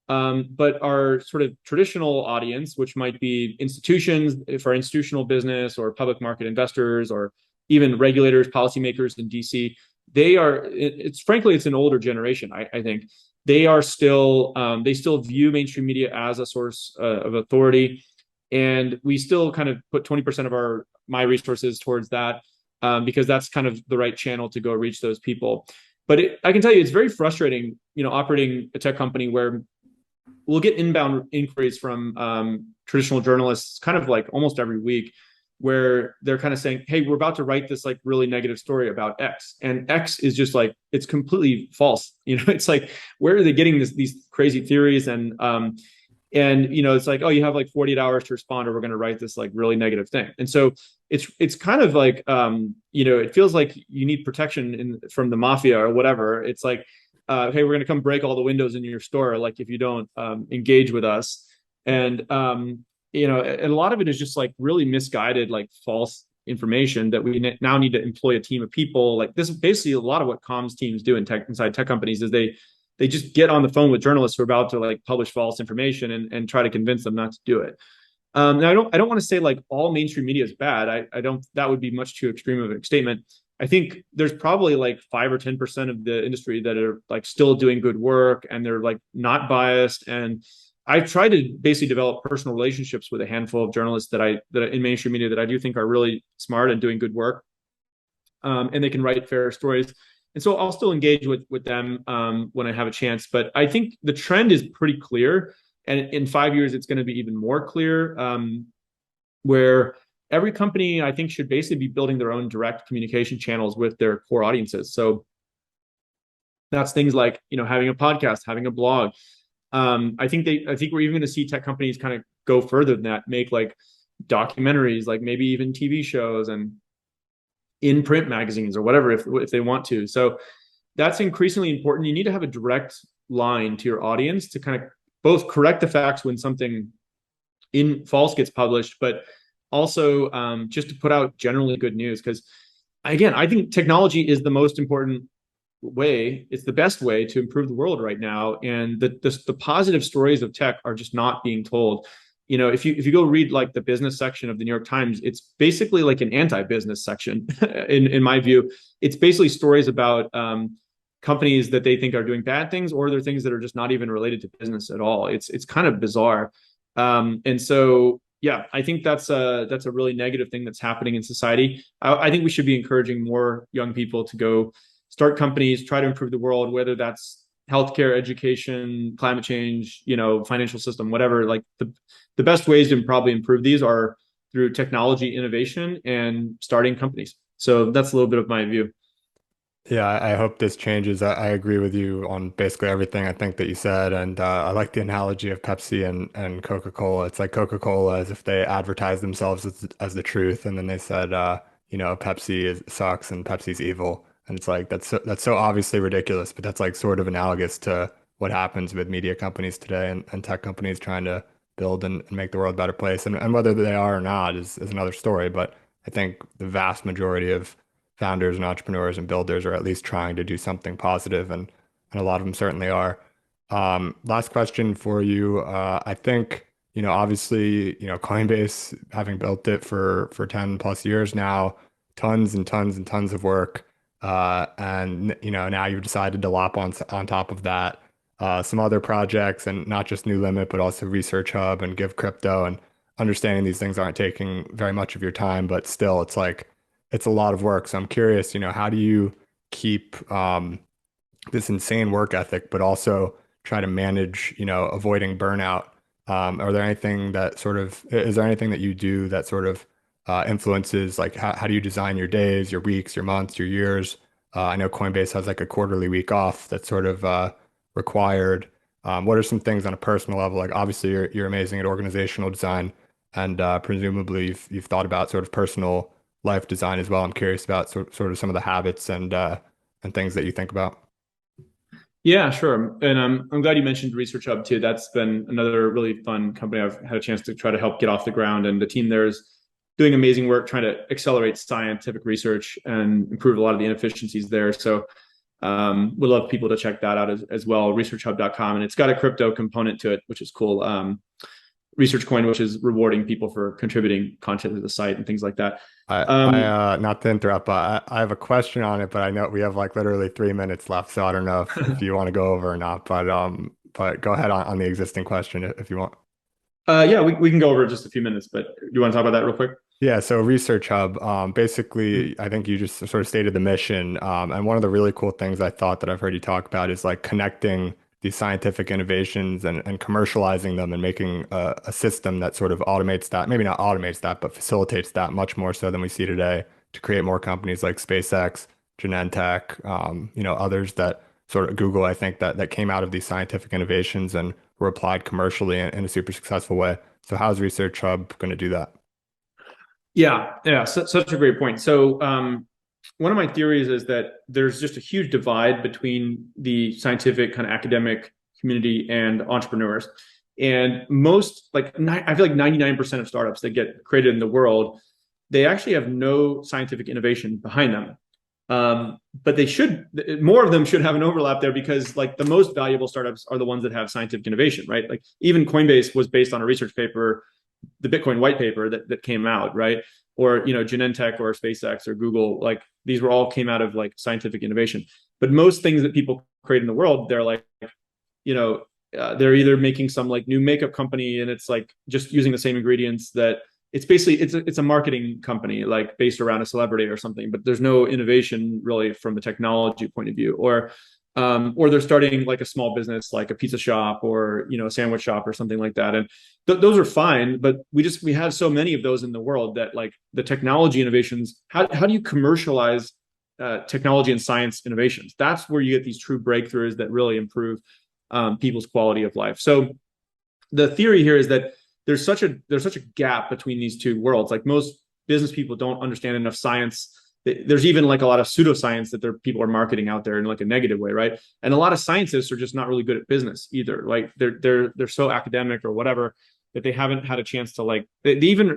But our sort of traditional audience, which might be institutions for institutional business, or public market investors, or even regulators, policymakers in DC, it's frankly, it's an older generation. I think they still view mainstream media as a source of authority. And we still kind of put 20% of my resources towards that, because that's kind of the right channel to go reach those people. But I can tell you, it's very frustrating, operating a tech company where we'll get inbound inquiries from traditional journalists kind of like almost every week, where they're kind of saying, hey, we're about to write this like really negative story about X. And X is just like, it's completely false. It's like, where are they getting these crazy theories? And it's like, oh, you have like 48 hours to respond, or we're going to write this like really negative thing. And so it's kind of like, it feels like you need protection from the mafia or whatever. It's like, hey, we're going to come break all the windows in your store, like if you don't engage with us. And and a lot of it is just like really misguided, like false information that we now need to employ a team of people. Like this is basically a lot of what comms teams do inside tech companies, is they just get on the phone with journalists who are about to like publish false information, and try to convince them not to do it. Now, I don't want to say like all mainstream media is bad. I don't. That would be much too extreme of a statement. I think there's probably like 5 or 10% of the industry that are like still doing good work, and they're like not biased. And I've tried to basically develop personal relationships with a handful of journalists that in mainstream media that I do think are really smart and doing good work, and they can write fair stories. And so I'll still engage with them when I have a chance. But I think the trend is pretty clear, and in 5 years it's going to be even more clear, where every company, I think, should basically be building their own direct communication channels with their core audiences. So that's things like, having a podcast, having a blog. I think we're even going to see tech companies kind of go further than that, make like documentaries, like maybe even TV shows, and in print magazines or whatever, if they want to. So that's increasingly important. You need to have a direct line to your audience to kind of both correct the facts when something in false gets published, but also just to put out generally good news. Because again, I think technology is the most important way. It's the best way to improve the world right now, and the positive stories of tech are just not being told. If you go read like the business section of the New York Times, it's basically like an anti-business section. in my view, it's basically stories about companies that they think are doing bad things, or they're things that are just not even related to business at all. It's kind of bizarre. And so yeah, I think that's a really negative thing that's happening in society. I think we should be encouraging more young people to go start companies, try to improve the world, whether that's healthcare, education, climate change, financial system, whatever. Like the best ways to probably improve these are through technology innovation and starting companies. So that's a little bit of my view. Yeah, I hope this changes. I agree with you on basically everything I think that you said. And I like the analogy of Pepsi and Coca-Cola. It's like Coca-Cola as if they advertise themselves as the truth. And then they said, sucks and Pepsi's evil. And it's like, that's so obviously ridiculous, but that's like sort of analogous to what happens with media companies today and tech companies trying to build and make the world a better place. And whether they are or not is another story. But I think the vast majority of founders and entrepreneurs and builders are at least trying to do something positive, and a lot of them certainly are. Last question for you. I think, obviously, Coinbase, having built it for 10 plus years now, tons and tons and tons of work. And now you've decided to lop on top of that some other projects, and not just NewLimit, but also ResearchHub and Give Crypto. And understanding these things aren't taking very much of your time, but still, it's like it's a lot of work. So I'm curious, how do you keep this insane work ethic, but also try to manage, avoiding burnout? Are there anything that sort of, is there anything that you do that sort of influences, like how do you design your days, your weeks, your months, your years? I know Coinbase has like a quarterly week off that's sort of required. What are some things on a personal level? Like obviously you're amazing at organizational design, and presumably you've thought about sort of personal life design as well. I'm curious about sort of some of the habits and things that you think about. Yeah, sure. And I'm glad you mentioned ResearchHub too. That's been another really fun company I've had a chance to try to help get off the ground. And the team there is doing amazing work trying to accelerate scientific research and improve a lot of the inefficiencies there. So would love people to check that out as well, researchhub.com. And it's got a crypto component to it, which is cool. Research Coin, which is rewarding people for contributing content to the site and things like that. Not to interrupt, but I have a question on it, but I know we have like literally 3 minutes left, so I don't know if you want to go over or not, but go ahead on the existing question if you want. Yeah, we can go over just a few minutes, but do you want to talk about that real quick? Yeah, so ResearchHub, basically, I think you just sort of stated the mission. And one of the really cool things I thought that I've heard you talk about is like connecting these scientific innovations and commercializing them and making a system that sort of automates that, maybe not automates that, but facilitates that much more so than we see today, to create more companies like SpaceX, Genentech, others that sort of Google, I think that came out of these scientific innovations and were applied commercially in a super successful way. So how's ResearchHub going to do that? Yeah, such a great point. So one of my theories is that there's just a huge divide between the scientific kind of academic community and entrepreneurs. And most, I feel like 99% of startups that get created in the world, they actually have no scientific innovation behind them. But more of them should have an overlap there, because like the most valuable startups are the ones that have scientific innovation, right? Like even Coinbase was based on a research paper, the Bitcoin white paper that came out, right? Or, Genentech or SpaceX or Google, like these came out of like scientific innovation. But most things that people create in the world, they're like, they're either making some like new makeup company and it's like just using the same ingredients, that it's basically it's a marketing company like based around a celebrity or something, but there's no innovation really from the technology point of view. Or they're starting like a small business, like a pizza shop or a sandwich shop or something like that, and those are fine. But we have so many of those in the world that like the technology innovations. How do you commercialize technology and science innovations? That's where you get these true breakthroughs that really improve people's quality of life. So the theory here is that there's such a gap between these two worlds. Like most business people don't understand enough science. There's even like a lot of pseudoscience that people are marketing out there in like a negative way, right? And a lot of scientists are just not really good at business either. Like they're so academic or whatever that they haven't had a chance to like. They even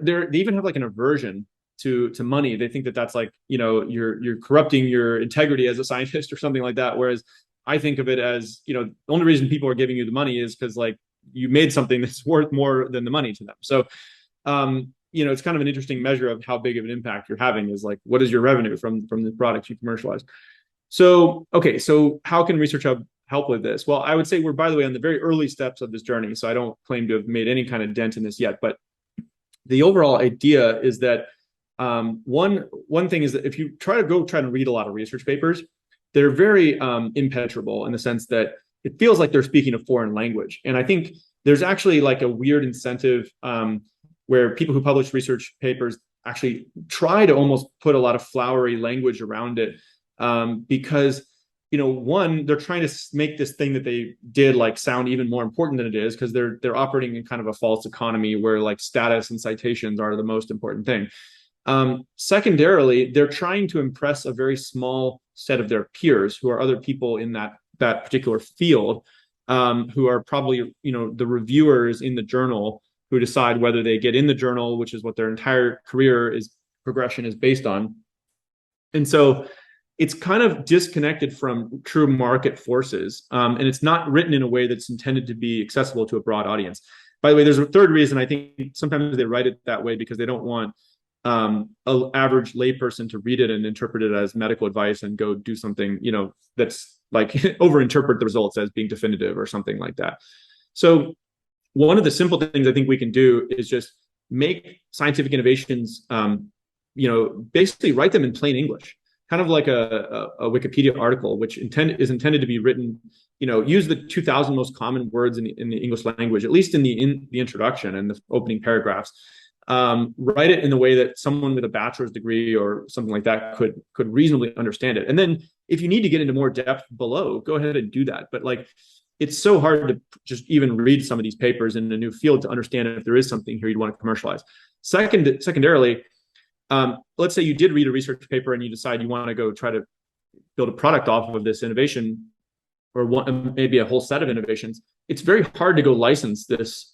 have like an aversion to money. They think that that's like you're corrupting your integrity as a scientist or something like that. Whereas I think of it as the only reason people are giving you the money is because like you made something that's worth more than the money to them. So it's kind of an interesting measure of how big of an impact you're having, is like, what is your revenue from the products you commercialize? So, okay, so how can ResearchHub help with this? Well, I would say we're, by the way, on the very early steps of this journey. So I don't claim to have made any kind of dent in this yet, but the overall idea is that one thing is that if you try to read a lot of research papers, they're very impenetrable in the sense that it feels like they're speaking a foreign language. And I think there's actually like a weird incentive where people who publish research papers actually try to almost put a lot of flowery language around it, because one, they're trying to make this thing that they did like sound even more important than it is, because they're operating in kind of a false economy where like status and citations are the most important thing. Secondarily, they're trying to impress a very small set of their peers who are other people in that particular field, who are probably the reviewers in the journal, who decide whether they get in the journal, which is what their entire career progression is based on. And so it's kind of disconnected from true market forces. And it's not written in a way that's intended to be accessible to a broad audience. By the way, there's a third reason. I think sometimes they write it that way because they don't want an average layperson to read it and interpret it as medical advice and go do something, that's like overinterpret the results as being definitive or something like that. So one of the simple things I think we can do is just make scientific innovations, basically write them in plain English, kind of like a Wikipedia article, which is intended to be written, use the 2,000 most common words in the English language, at least in the introduction and the opening paragraphs. Write it in the way that someone with a bachelor's degree or something like that could reasonably understand it. And then if you need to get into more depth below, go ahead and do that. But like, it's so hard to just even read some of these papers in a new field to understand if there is something here you'd want to commercialize. Secondarily, let's say you did read a research paper and you decide you want to go try to build a product off of this innovation, or maybe a whole set of innovations. It's very hard to go license this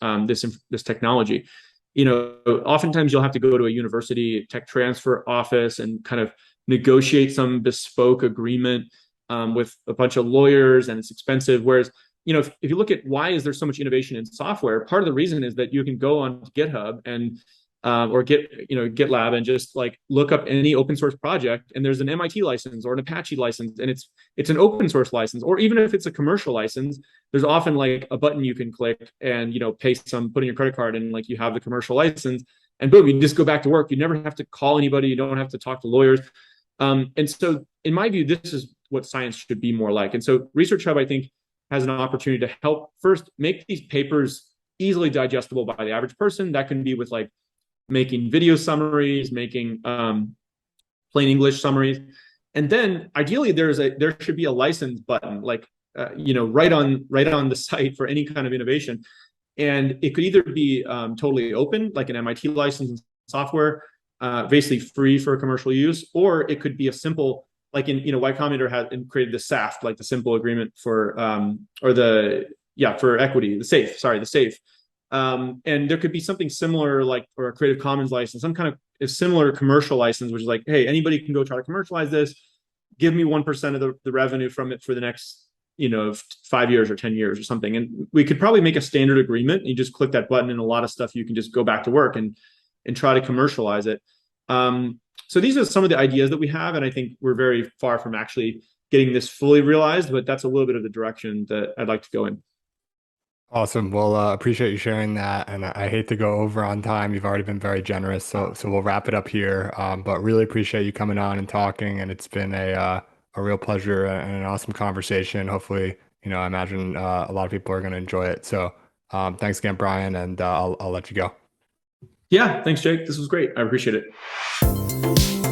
technology. Oftentimes you'll have to go to a university tech transfer office and kind of negotiate some bespoke agreement with a bunch of lawyers, and it's expensive. Whereas, if you look at why is there so much innovation in software, part of the reason is that you can go on GitHub and or GitLab and just like look up any open source project, and there's an MIT license or an Apache license, and it's an open source license. Or even if it's a commercial license, there's often like a button you can click and pay put in your credit card, and like you have the commercial license, and boom, you just go back to work. You never have to call anybody. You don't have to talk to lawyers. And so in my view, this is what science should be more like. And so ResearchHub, I think, has an opportunity to help first make these papers easily digestible by the average person. That can be with like making video summaries, making plain English summaries. And then ideally there should be a license button, like right on the site for any kind of innovation. And it could either be totally open, like an MIT license in software, basically free for commercial use, or it could be a simple, like in Y Combinator has created the SAFT, like the simple agreement for for equity, the SAFE. And there could be something similar, like, or a Creative Commons license, some kind of a similar commercial license, which is like, hey, anybody can go try to commercialize this. Give me 1% of the revenue from it for the next 5 years or 10 years or something. And we could probably make a standard agreement. You just click that button, and a lot of stuff you can just go back to work and try to commercialize it. So these are some of the ideas that we have, and I think we're very far from actually getting this fully realized, but that's a little bit of the direction that I'd like to go in. Awesome. Well, appreciate you sharing that, and I hate to go over on time. You've already been very generous, so we'll wrap it up here. But really appreciate you coming on and talking, and it's been a real pleasure and an awesome conversation. Hopefully, I imagine a lot of people are going to enjoy it. So, thanks again, Brian, and I'll let you go. Yeah, thanks, Jake. This was great. I appreciate it.